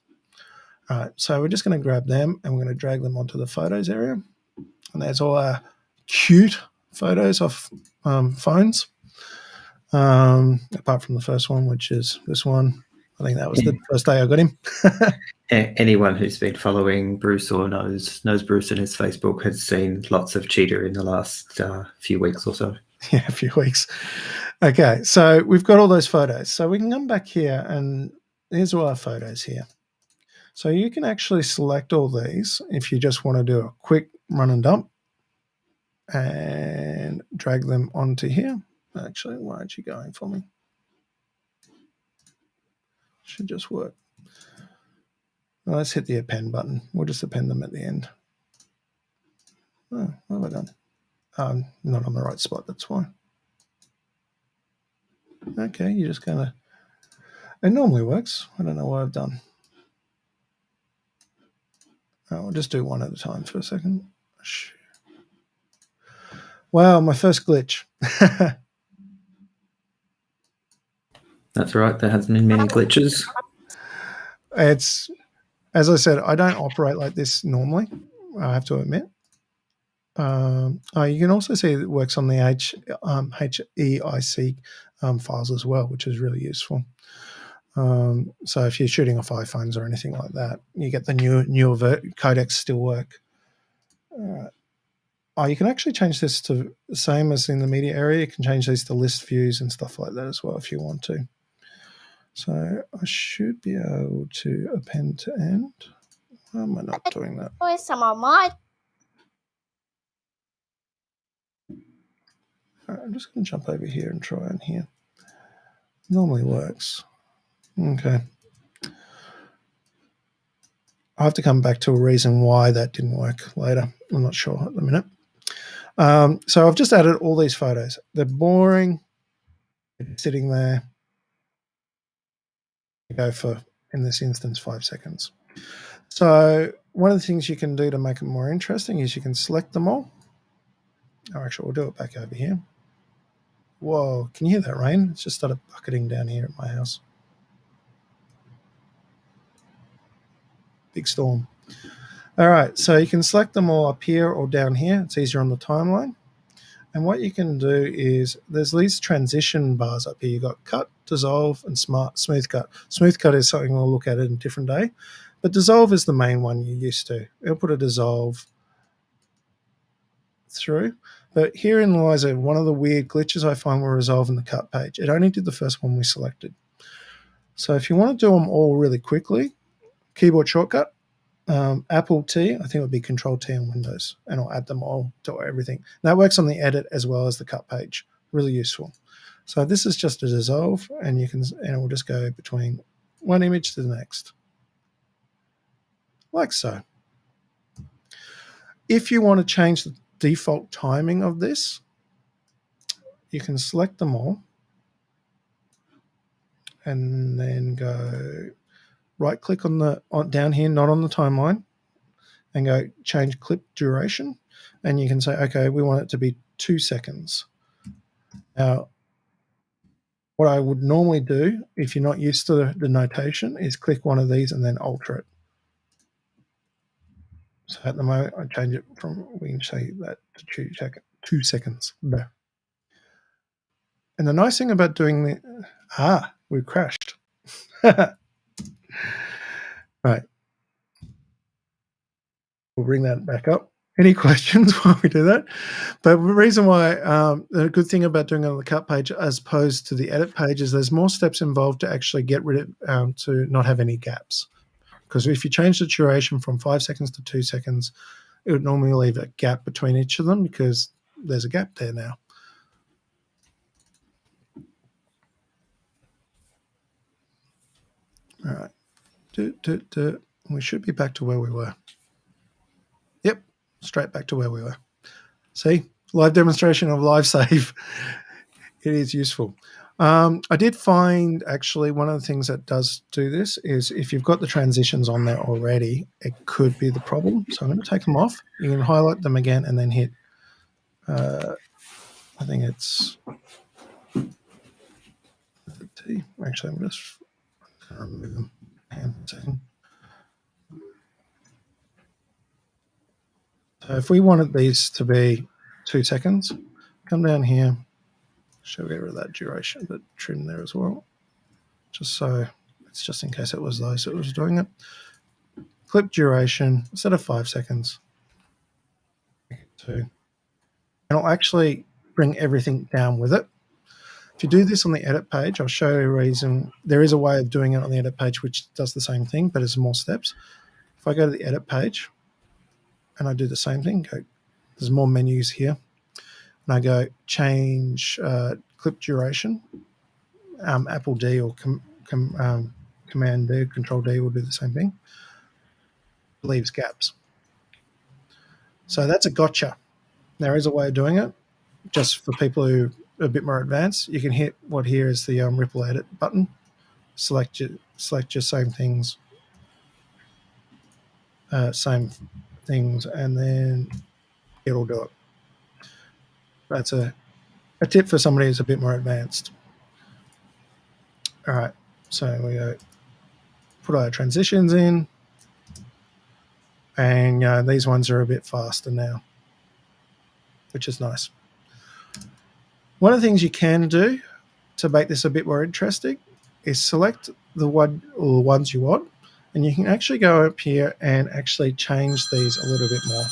All right, so we're just going to grab them and we're going to drag them onto the photos area. And there's all our cute photos of phones, apart from the first one, which is this one. I think that was the first day I got him. Anyone who's been following Bruce or knows Bruce and his Facebook has seen lots of cheetah in the last few weeks or so. Yeah, a few weeks. Okay, so we've got all those photos. So we can come back here and here's all our photos here. So you can actually select all these if you just want to do a quick run and dump and drag them onto here. Actually, why aren't you going for me? Should just work. Well, let's hit the append button. We'll just append them at the end. Oh, what have I done? Not on the right spot, that's why. Okay, you just kind of, it normally works. I don't know what I've done. I'll just do one at a time for a second. Wow, my first glitch. That's right, there hasn't been many glitches. It's, as I said, I don't operate like this normally, I have to admit. You can also see it works on the HEIC files as well, which is really useful. So if you're shooting off iPhones or anything like that, you get the newer codecs still work. You can actually change this to the same as in the media area. You can change these to list views and stuff like that as well if you want to. So I should be able to append to end. Why am I not doing that? Where's some of my? I'm just going to jump over here and try in here. Normally works. Okay. I have to come back to a reason why that didn't work later. I'm not sure at the minute. So I've just added all these photos. They're boring. It's sitting there. I go for, in this instance, 5 seconds. So one of the things you can do to make it more interesting is you can select them all. Oh, actually, we'll do it back over here. Whoa, can you hear that rain? It's just started bucketing down here at my house. Big storm. All right, so you can select them all up here or down here. It's easier on the timeline. And what you can do is there's these transition bars up here. You've got cut, dissolve, and smooth cut. Smooth cut is something we'll look at in a different day. But dissolve is the main one you're used to. It'll put a dissolve through. But herein lies one of the weird glitches I find with Resolve in the cut page. It only did the first one we selected. So if you want to do them all really quickly, keyboard shortcut, Apple T, I think it would be Control T on Windows, and I'll add them all to everything. And that works on the edit as well as the cut page. Really useful. So this is just a dissolve, and it will just go between one image to the next, like so. If you want to change the default timing of this, you can select them all and then go right click on down here, not on the timeline, and go change clip duration. And you can say, okay, we want it to be 2 seconds. Now, what I would normally do, if you're not used to the notation, is click one of these and then alter it. So at the moment, I change it from, we can say that to 2 seconds. There. And the nice thing about doing the, we've crashed. Right. We'll bring that back up. Any questions while we do that? But the reason why, the good thing about doing it on the cut page as opposed to the edit page is there's more steps involved to actually get rid of, to not have any gaps. Because if you change the duration from 5 seconds to 2 seconds, it would normally leave a gap between each of them because there's a gap there now. All right. We should be back to where we were. Yep, straight back to where we were. See, live demonstration of live save. It is useful. I did find actually one of the things that does do this is if you've got the transitions on there already, it could be the problem. So I'm going to take them off. You can highlight them again and then hit, I think it's T. Actually, I'm just going to remove them. Hang on a second. So if we wanted these to be 2 seconds, come down here. Should we get rid of that duration, but trim there as well? Just so it's just in case it was those that was doing it. Clip duration instead of 5 seconds. 2. And I'll actually bring everything down with it. If you do this on the edit page, I'll show you a reason. There is a way of doing it on the edit page which does the same thing, but it's more steps. If I go to the edit page and I do the same thing, there's more menus here. And I go change clip duration. Apple D or Command D, Control D will do the same thing. Leaves gaps. So that's a gotcha. There is a way of doing it. Just for people who are a bit more advanced, you can hit what here is the ripple edit button. Select your same things, and then it'll do it. That's a tip for somebody who's a bit more advanced. All right, so we go put our transitions in, and these ones are a bit faster now, which is nice. One of the things you can do to make this a bit more interesting is select the one or the ones you want, and you can actually go up here and actually change these a little bit more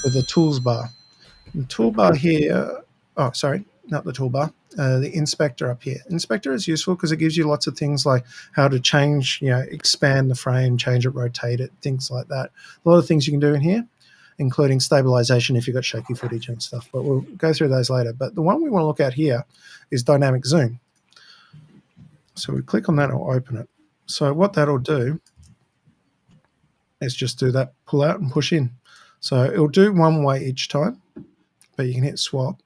with the tools bar. The toolbar here, oh, sorry, not the toolbar, the inspector up here. Inspector is useful because it gives you lots of things like how to change, expand the frame, change it, rotate it, things like that. A lot of things you can do in here, including stabilization if you've got shaky footage and stuff, but we'll go through those later. But the one we want to look at here is dynamic zoom. So we click on that, it'll open it. So what that'll do is just do that, pull out and push in. So it'll do one way each time, but you can hit swap.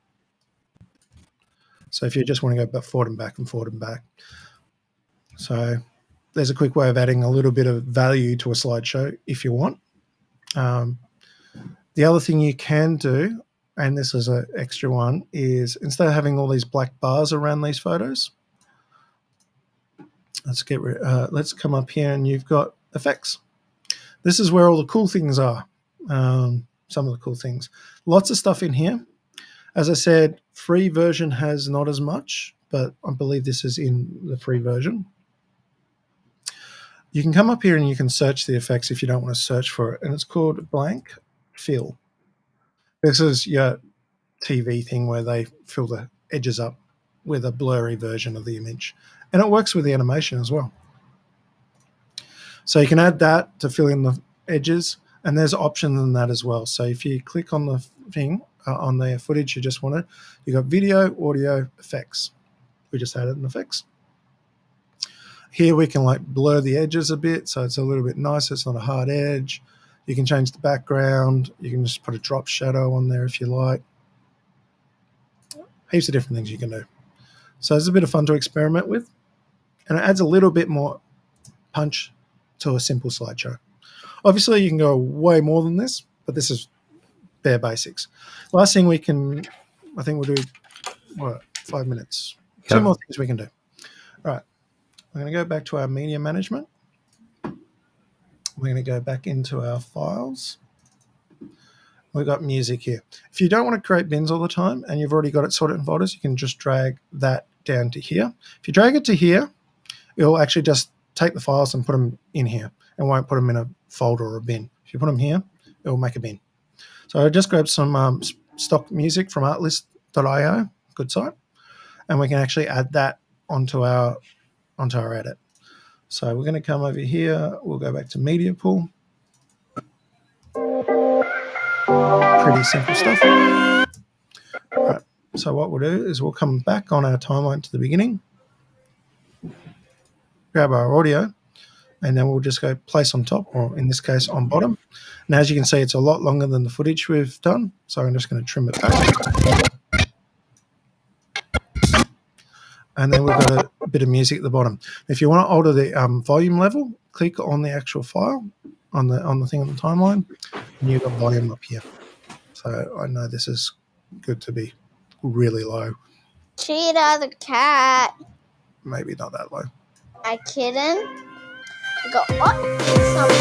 So if you just want to go forward and back and forward and back. So there's a quick way of adding a little bit of value to a slideshow if you want. The other thing you can do, and this is an extra one, is instead of having all these black bars around these photos, let's come up here and you've got effects. This is where all the cool things are. Some of the cool things. Lots of stuff in here. As I said, free version has not as much, but I believe this is in the free version. You can come up here and you can search the effects if you don't want to search for it, and it's called blank fill. This is your TV thing where they fill the edges up with a blurry version of the image, and it works with the animation as well. So you can add that to fill in the edges, and there's options in that as well. So if you click on the thing, on the footage you just wanted. You got video, audio, effects. We just added an effects. Here we can like blur the edges a bit, so it's a little bit nicer. It's not a hard edge. You can change the background. You can just put a drop shadow on there if you like. Heaps of different things you can do. So it's a bit of fun to experiment with, and it adds a little bit more punch to a simple slideshow. Obviously, you can go way more than this, but this is bare basics. Last thing we can, I think we'll do, what, 5 minutes. Two more things we can do. All right. I'm going to go back to our media management. We're going to go back into our files. We've got music here. If you don't want to create bins all the time and you've already got it sorted in folders, you can just drag that down to here. If you drag it to here, it'll actually just take the files and put them in here and won't put them in a folder or a bin. If you put them here, it will make a bin. So I just grabbed some stock music from artlist.io, good site, and we can actually add that onto our edit. So we're going to come over here. We'll go back to media pool. Pretty simple stuff. All right. So what we'll do is we'll come back on our timeline to the beginning, grab our audio, and then we'll just go place on top, or in this case on bottom. And as you can see, it's a lot longer than the footage we've done. So I'm just going to trim it back. And then we've got a bit of music at the bottom. If you want to alter the volume level, click on the actual file on the thing on the timeline, and you've got volume up here. So I know this is good to be really low. Cheetah the cat. Maybe not that low. A kitten. We got what? Some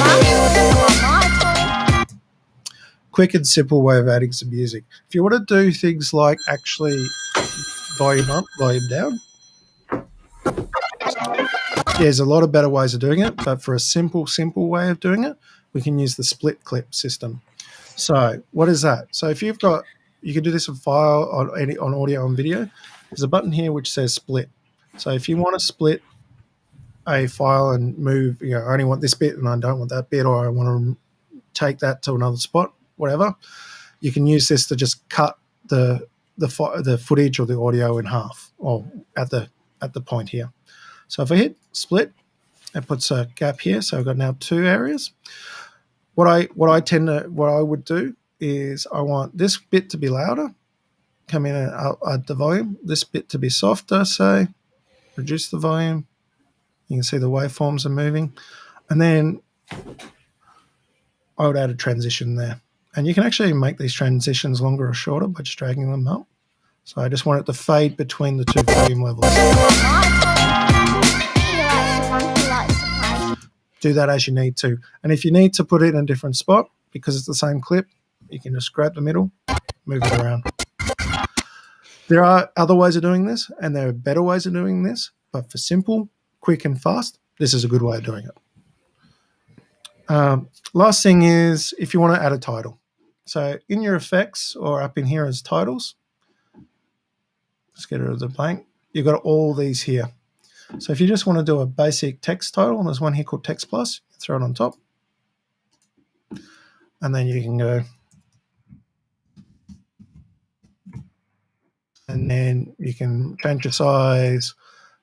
muscles. Quick and simple way of adding some music. If you want to do things like actually volume up, volume down, there's a lot of better ways of doing it, but for a simple way of doing it, we can use the split clip system. So what is that? So if you've got, you can do this on file, on audio, on video. There's a button here which says split. So if you want to split a file and move, I only want this bit and I don't want that bit, or I want to take that to another spot, whatever, you can use this to just cut the footage or the audio in half, or at the point here. So if I hit split, it puts a gap here. So I've got now two areas. What I would do is I want this bit to be louder, come in and add the volume. This bit to be softer, say, reduce the volume. You can see the waveforms are moving. And then I would add a transition there. And you can actually make these transitions longer or shorter by just dragging them up. So I just want it to fade between the two volume levels. Do that as you need to. And if you need to put it in a different spot, because it's the same clip, you can just grab the middle, move it around. There are other ways of doing this, and there are better ways of doing this, but for simple, quick and fast, this is a good way of doing it. Last thing is if you want to add a title. So in your effects, or up in here as titles, let's get rid of the blank, you've got all these here. So if you just want to do a basic text title, and there's one here called Text Plus, throw it on top. And then you can go. And then you can change your size,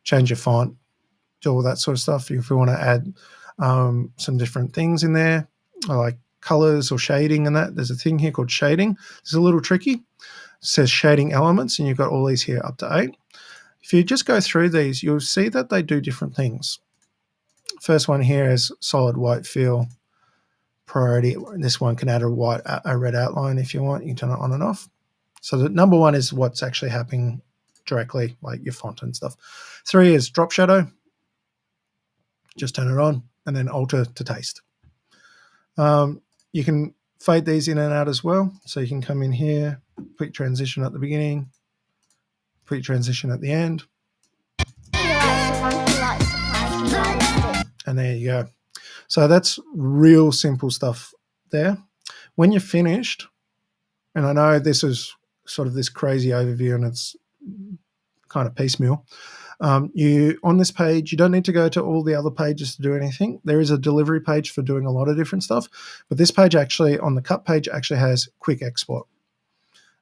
change your font, do all that sort of stuff. If you want to add some different things in there, like colors or shading and that, there's a thing here called shading. It's a little tricky. It says shading elements, and you've got all these here up to 8. If you just go through these, you'll see that they do different things. First one here is solid white fill, priority. This one can add a red outline if you want. You can turn it on and off. So the number one is what's actually happening directly, like your font and stuff. 3 is drop shadow. Just turn it on, and then alter to taste. You can fade these in and out as well. So you can come in here, put your transition at the beginning, put your transition at the end. And there you go. So that's real simple stuff there. When you're finished, and I know this is sort of this crazy overview and it's kind of piecemeal, on this page, you don't need to go to all the other pages to do anything. There is a delivery page for doing a lot of different stuff, but this page actually, on the cut page, actually has quick export.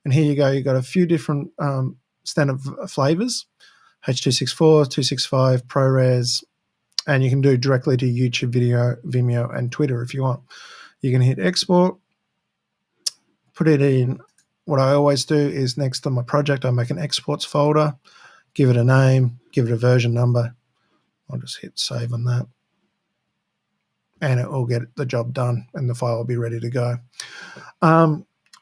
And here you go. You've got a few different standard flavors, H.264, 265, ProRes, and you can do directly to YouTube video, Vimeo, and Twitter if you want. You can hit export, put it in. What I always do is next to my project, I make an exports folder, give it a name, give it a version number. I'll just hit save on that. And it will get the job done and the file will be ready to go.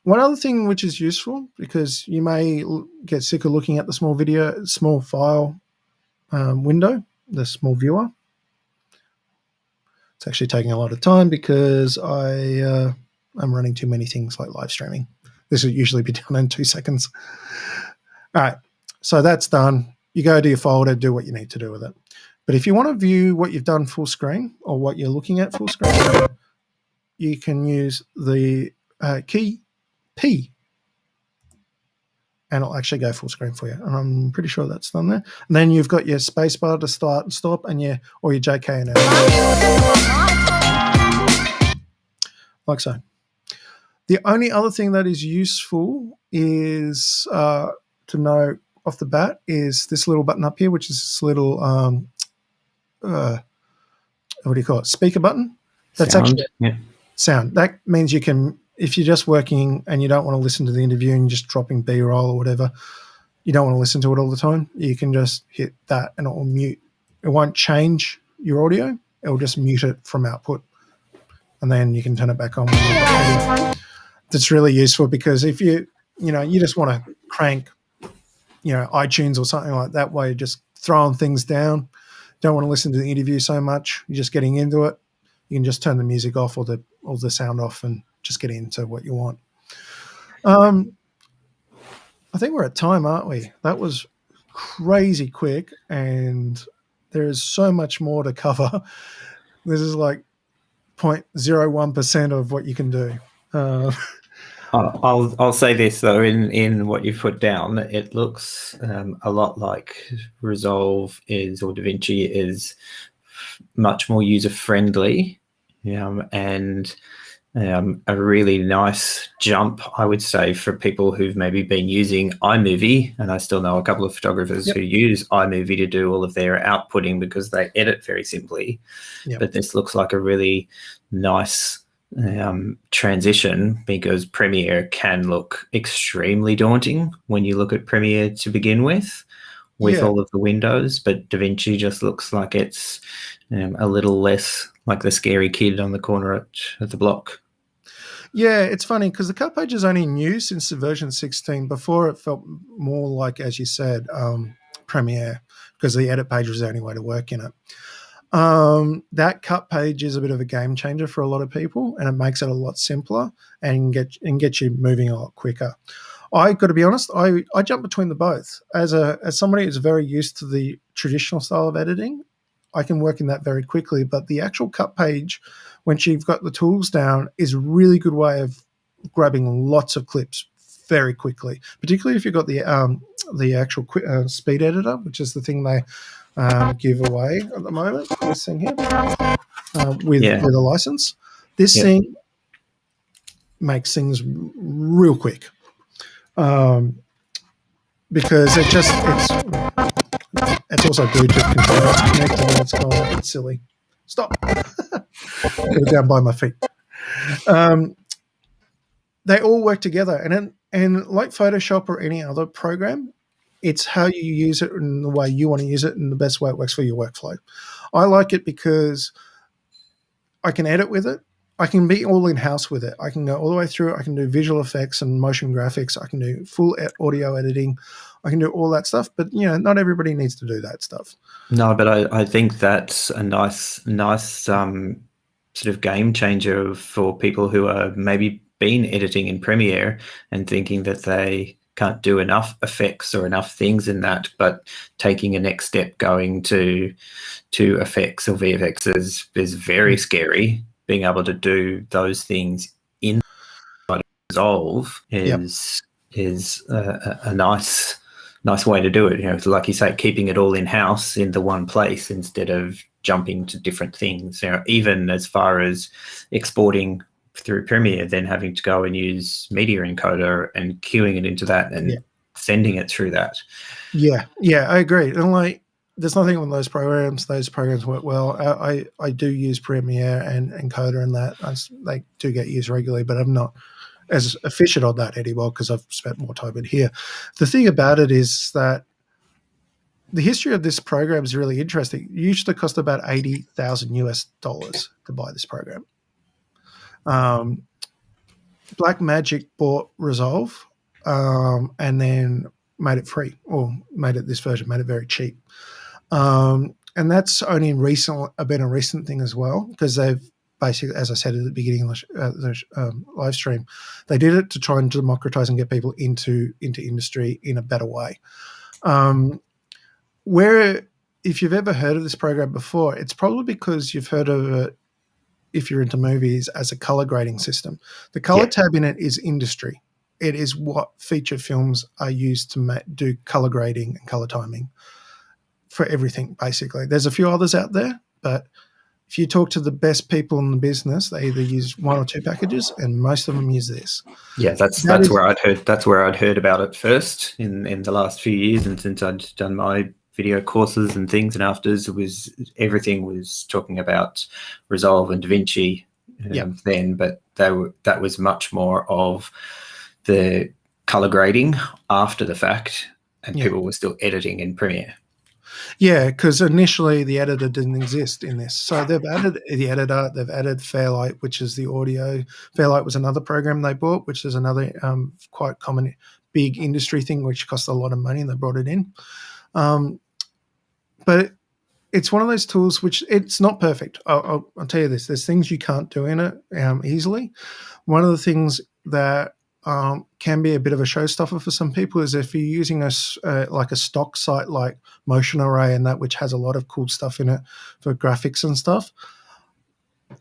One other thing which is useful, because you may get sick of looking at the small file window, the small viewer. It's actually taking a lot of time because I'm running too many things like live streaming. This will usually be done in 2 seconds. All right, so that's done. You go to your folder, do what you need to do with it. But if you want to view what you've done full screen or what you're looking at full screen, you can use the key P, and it'll actually go full screen for you. And I'm pretty sure that's done there. And then you've got your space bar to start and stop, and or your JK and L. Like so. The only other thing that is useful is to know off the bat is this little button up here, which is this little what do you call it? Speaker button. That's sound. Actually sound. That means you can, if you're just working and you don't want to listen to the interview and you're just dropping B-roll or whatever, you don't want to listen to it all the time, you can just hit that and it will mute. It won't change your audio. It will just mute it from output. And then you can turn it back on when you're ready. That's really useful because if you just want to crank, iTunes or something like that, where you're just throwing things down, don't want to listen to the interview so much, you're just getting into it, you can just turn the music off or the sound off and just get into what you want. I think we're at time, aren't we? That was crazy quick, and there is so much more to cover. This is like 0.01% of what you can do. I'll say this though, in what you've put down, it looks a lot like Resolve is, or DaVinci is, much more user friendly, and a really nice jump, I would say, for people who've maybe been using iMovie, and I still know a couple of photographers who use iMovie to do all of their outputting because they edit very simply. But this looks like a really nice transition, because Premiere can look extremely daunting when you look at Premiere to begin with all of the windows, but DaVinci just looks like it's a little less like the scary kid on the corner at the block. Yeah, it's funny because the cut page is only new since the version 16. Before it felt more like, as you said, Premiere, because the edit page was the only way to work in it. That cut page is a bit of a game changer for a lot of people, and it makes it a lot simpler and get you moving a lot quicker. I got to be honest, I jump between the both. As somebody who's very used to the traditional style of editing, I can work in that very quickly. But the actual cut page, once you've got the tools down, is a really good way of grabbing lots of clips very quickly. Particularly if you've got the actual speed editor, which is the thing they give away at the moment. This thing here with a license. This thing makes things real quick. Because it's also Bluetooth controller. It's connected and it's going a bit silly. Stop. Put it down by my feet. They all work together, and like Photoshop or any other program, it's how you use it and the way you want to use it and the best way it works for your workflow. I like it because I can edit with it. I can be all in-house with it. I can go all the way through. I can do visual effects and motion graphics. I can do full audio editing. I can do all that stuff. But, not everybody needs to do that stuff. No, but I think that's a nice sort of game changer for people who are maybe been editing in Premiere and thinking that they can't do enough effects or enough things in that, but taking a next step going to effects or VFX is very scary. Being able to do those things in Resolve is a nice way to do it. Like you say, keeping it all in house in the one place instead of jumping to different things. Even as far as exporting through Premiere, then having to go and use Media Encoder and queuing it into that and sending it through that. Yeah, I agree. And like, there's nothing on those programs. Those programs work well. I do use Premiere and Encoder and that. They do get used regularly, but I'm not as efficient on that anymore because I've spent more time in here. The thing about it is that the history of this program is really interesting. It used to cost about $80,000 to buy this program. Blackmagic bought Resolve and then made it free, or made it very cheap. And that's only been a recent thing as well, because they've basically, as I said at the beginning of the live stream, they did it to try and democratize and get people into industry in a better way. Where, if you've ever heard of this program before, it's probably because you've heard of it, if you're into movies, as a color grading system. The color tab in it is industry. It is what feature films are used to do color grading and color timing for everything, basically. There's a few others out there, but if you talk to the best people in the business, they either use one or two packages, and most of them use this. Yeah, that's where I'd heard about it first in the last few years, and since I'd done my video courses and things, and afterwards everything was talking about Resolve and DaVinci then, but that was much more of the color grading after the fact, and people were still editing in Premiere. Yeah, because initially the editor didn't exist in this. So they've added the editor, they've added Fairlight, which is the audio. Fairlight was another program they bought, which is another quite common big industry thing, which cost a lot of money, and they brought it in. But it's one of those tools which it's not perfect. I'll tell you this. There's things you can't do in it easily. One of the things that can be a bit of a showstopper for some people is if you're using like a stock site like Motion Array and that, which has a lot of cool stuff in it for graphics and stuff.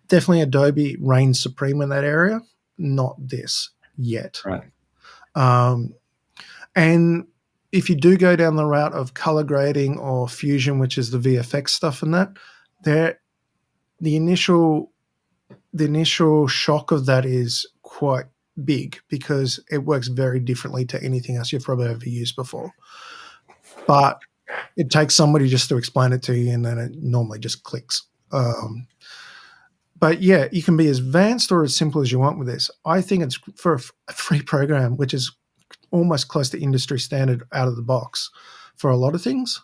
Definitely Adobe reigns supreme in that area. Not this yet. Right. And if you do go down the route of color grading or Fusion, which is the VFX stuff and that, the initial shock of that is quite big because it works very differently to anything else you've probably ever used before. But it takes somebody just to explain it to you, and then it normally just clicks. But yeah, you can be as advanced or as simple as you want with this. I think it's for a free program, which is almost close to industry standard out of the box for a lot of things.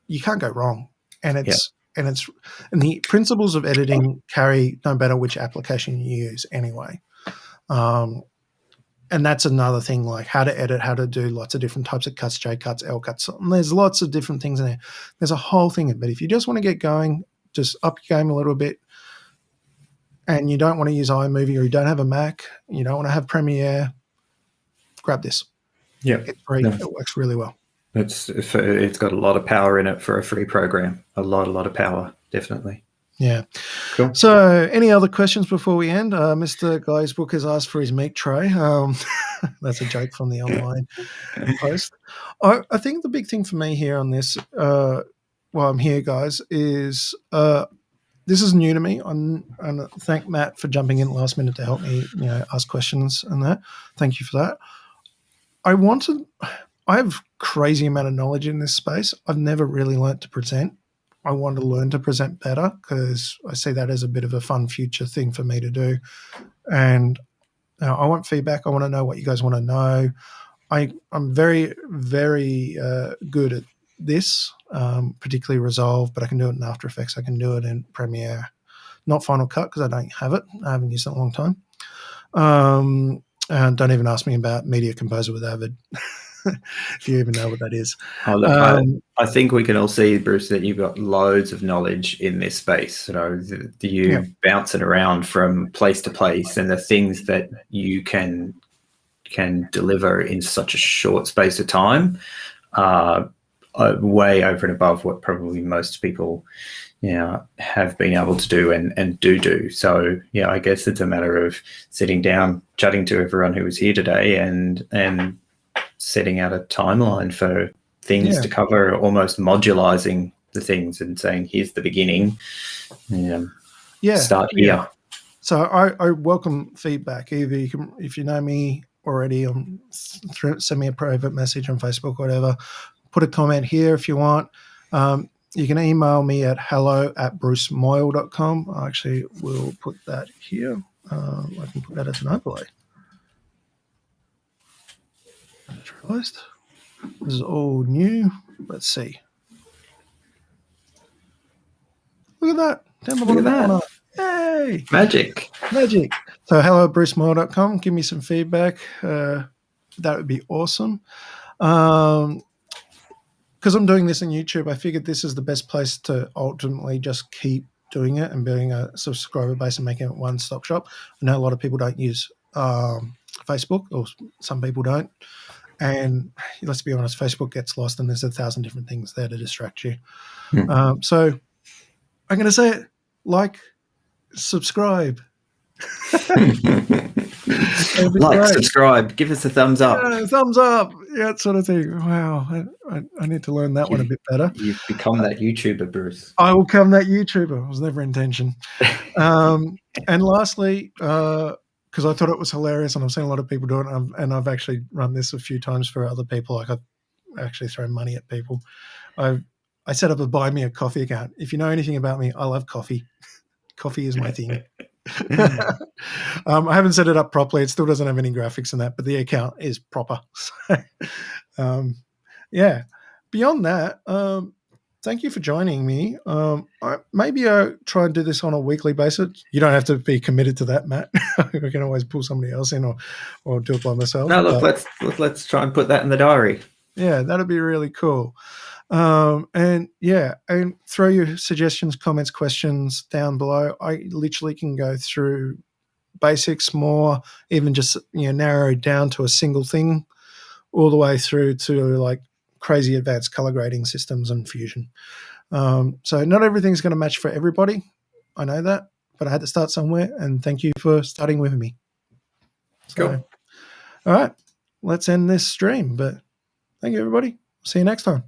You can't go wrong. And and the principles of editing carry no matter which application you use anyway. And that's another thing, like how to edit, how to do lots of different types of cuts, J cuts, L cuts. And there's lots of different things in there. There's a whole thing. But if you just want to get going, just up your game a little bit, and you don't want to use iMovie, or you don't have a Mac, you don't want to have Premiere, grab this. Yeah, it's free. It works really well. It's got a lot of power in it for a free program. A lot of power, definitely. Yeah. Cool. So any other questions before we end? Mr. Guy's Book has asked for his meat tray. That's a joke from the online post. I think the big thing for me here on this, while I'm here, guys, is this is new to me. And thank Matt for jumping in last minute to help me, ask questions and that. Thank you for that. I have crazy amount of knowledge in this space. I've never really learnt to present. I want to learn to present better because I see that as a bit of a fun future thing for me to do. And I want feedback. I want to know what you guys want to know. I'm very, very good at this, particularly Resolve, but I can do it in After Effects. I can do it in Premiere. Not Final Cut because I don't have it. I haven't used it in a long time. And don't even ask me about Media Composer with Avid. If you even know what that is. Oh, look, I think we can all see, Bruce, that you've got loads of knowledge in this space. You bouncing around from place to place, and the things that you can deliver in such a short space of time are way over and above what probably most people have been able to do and do. So I guess it's a matter of sitting down, chatting to everyone who was here today, and setting out a timeline for things to cover, almost modularizing the things and saying, here's the beginning. Start here. So I welcome feedback. Either you can, if you know me already, send me a private message on Facebook, or whatever. Put a comment here if you want. You can email me at hello@brucemoyle.com. I actually will put that here. I can put that as an overlay. This is all new. Let's see. Look at that. Down the bottom corner. Yay! Magic. So hello@brucemoyle.com. Give me some feedback. That would be awesome. Because I'm doing this on YouTube, I figured this is the best place to ultimately just keep doing it and building a subscriber base and making it one-stop shop. I know a lot of people don't use Facebook, or some people don't. And let's be honest, Facebook gets lost and there's 1,000 different things there to distract you. So I'm going to say it, like, subscribe. Like, subscribe, give us a thumbs up. Yeah, thumbs up. Yeah, that sort of thing. Wow, I need to learn that one a bit better. You've become that YouTuber, Bruce. I will become that YouTuber. It was never intention. And lastly, because I thought it was hilarious, and I've seen a lot of people do it, and I've actually run this a few times for other people. Like, I've actually thrown money at people. I set up a Buy Me a Coffee account. If you know anything about me, I love coffee. Coffee is my thing. I haven't set it up properly. It still doesn't have any graphics in that, but the account is proper. So, yeah. Beyond that, thank you for joining me. Maybe I'll try and do this on a weekly basis. You don't have to be committed to that, Matt. We can always pull somebody else in, or do it by myself. No, look, let's try and put that in the diary. Yeah, that'd be really cool. And throw your suggestions, comments, questions down below. I literally can go through basics more, even just narrow down to a single thing, all the way through to like crazy advanced color grading systems and fusion. So not everything's going to match for everybody. I know that, but I had to start somewhere, and thank you for starting with me. So, cool. All right, let's end this stream, but thank you, everybody. See you next time.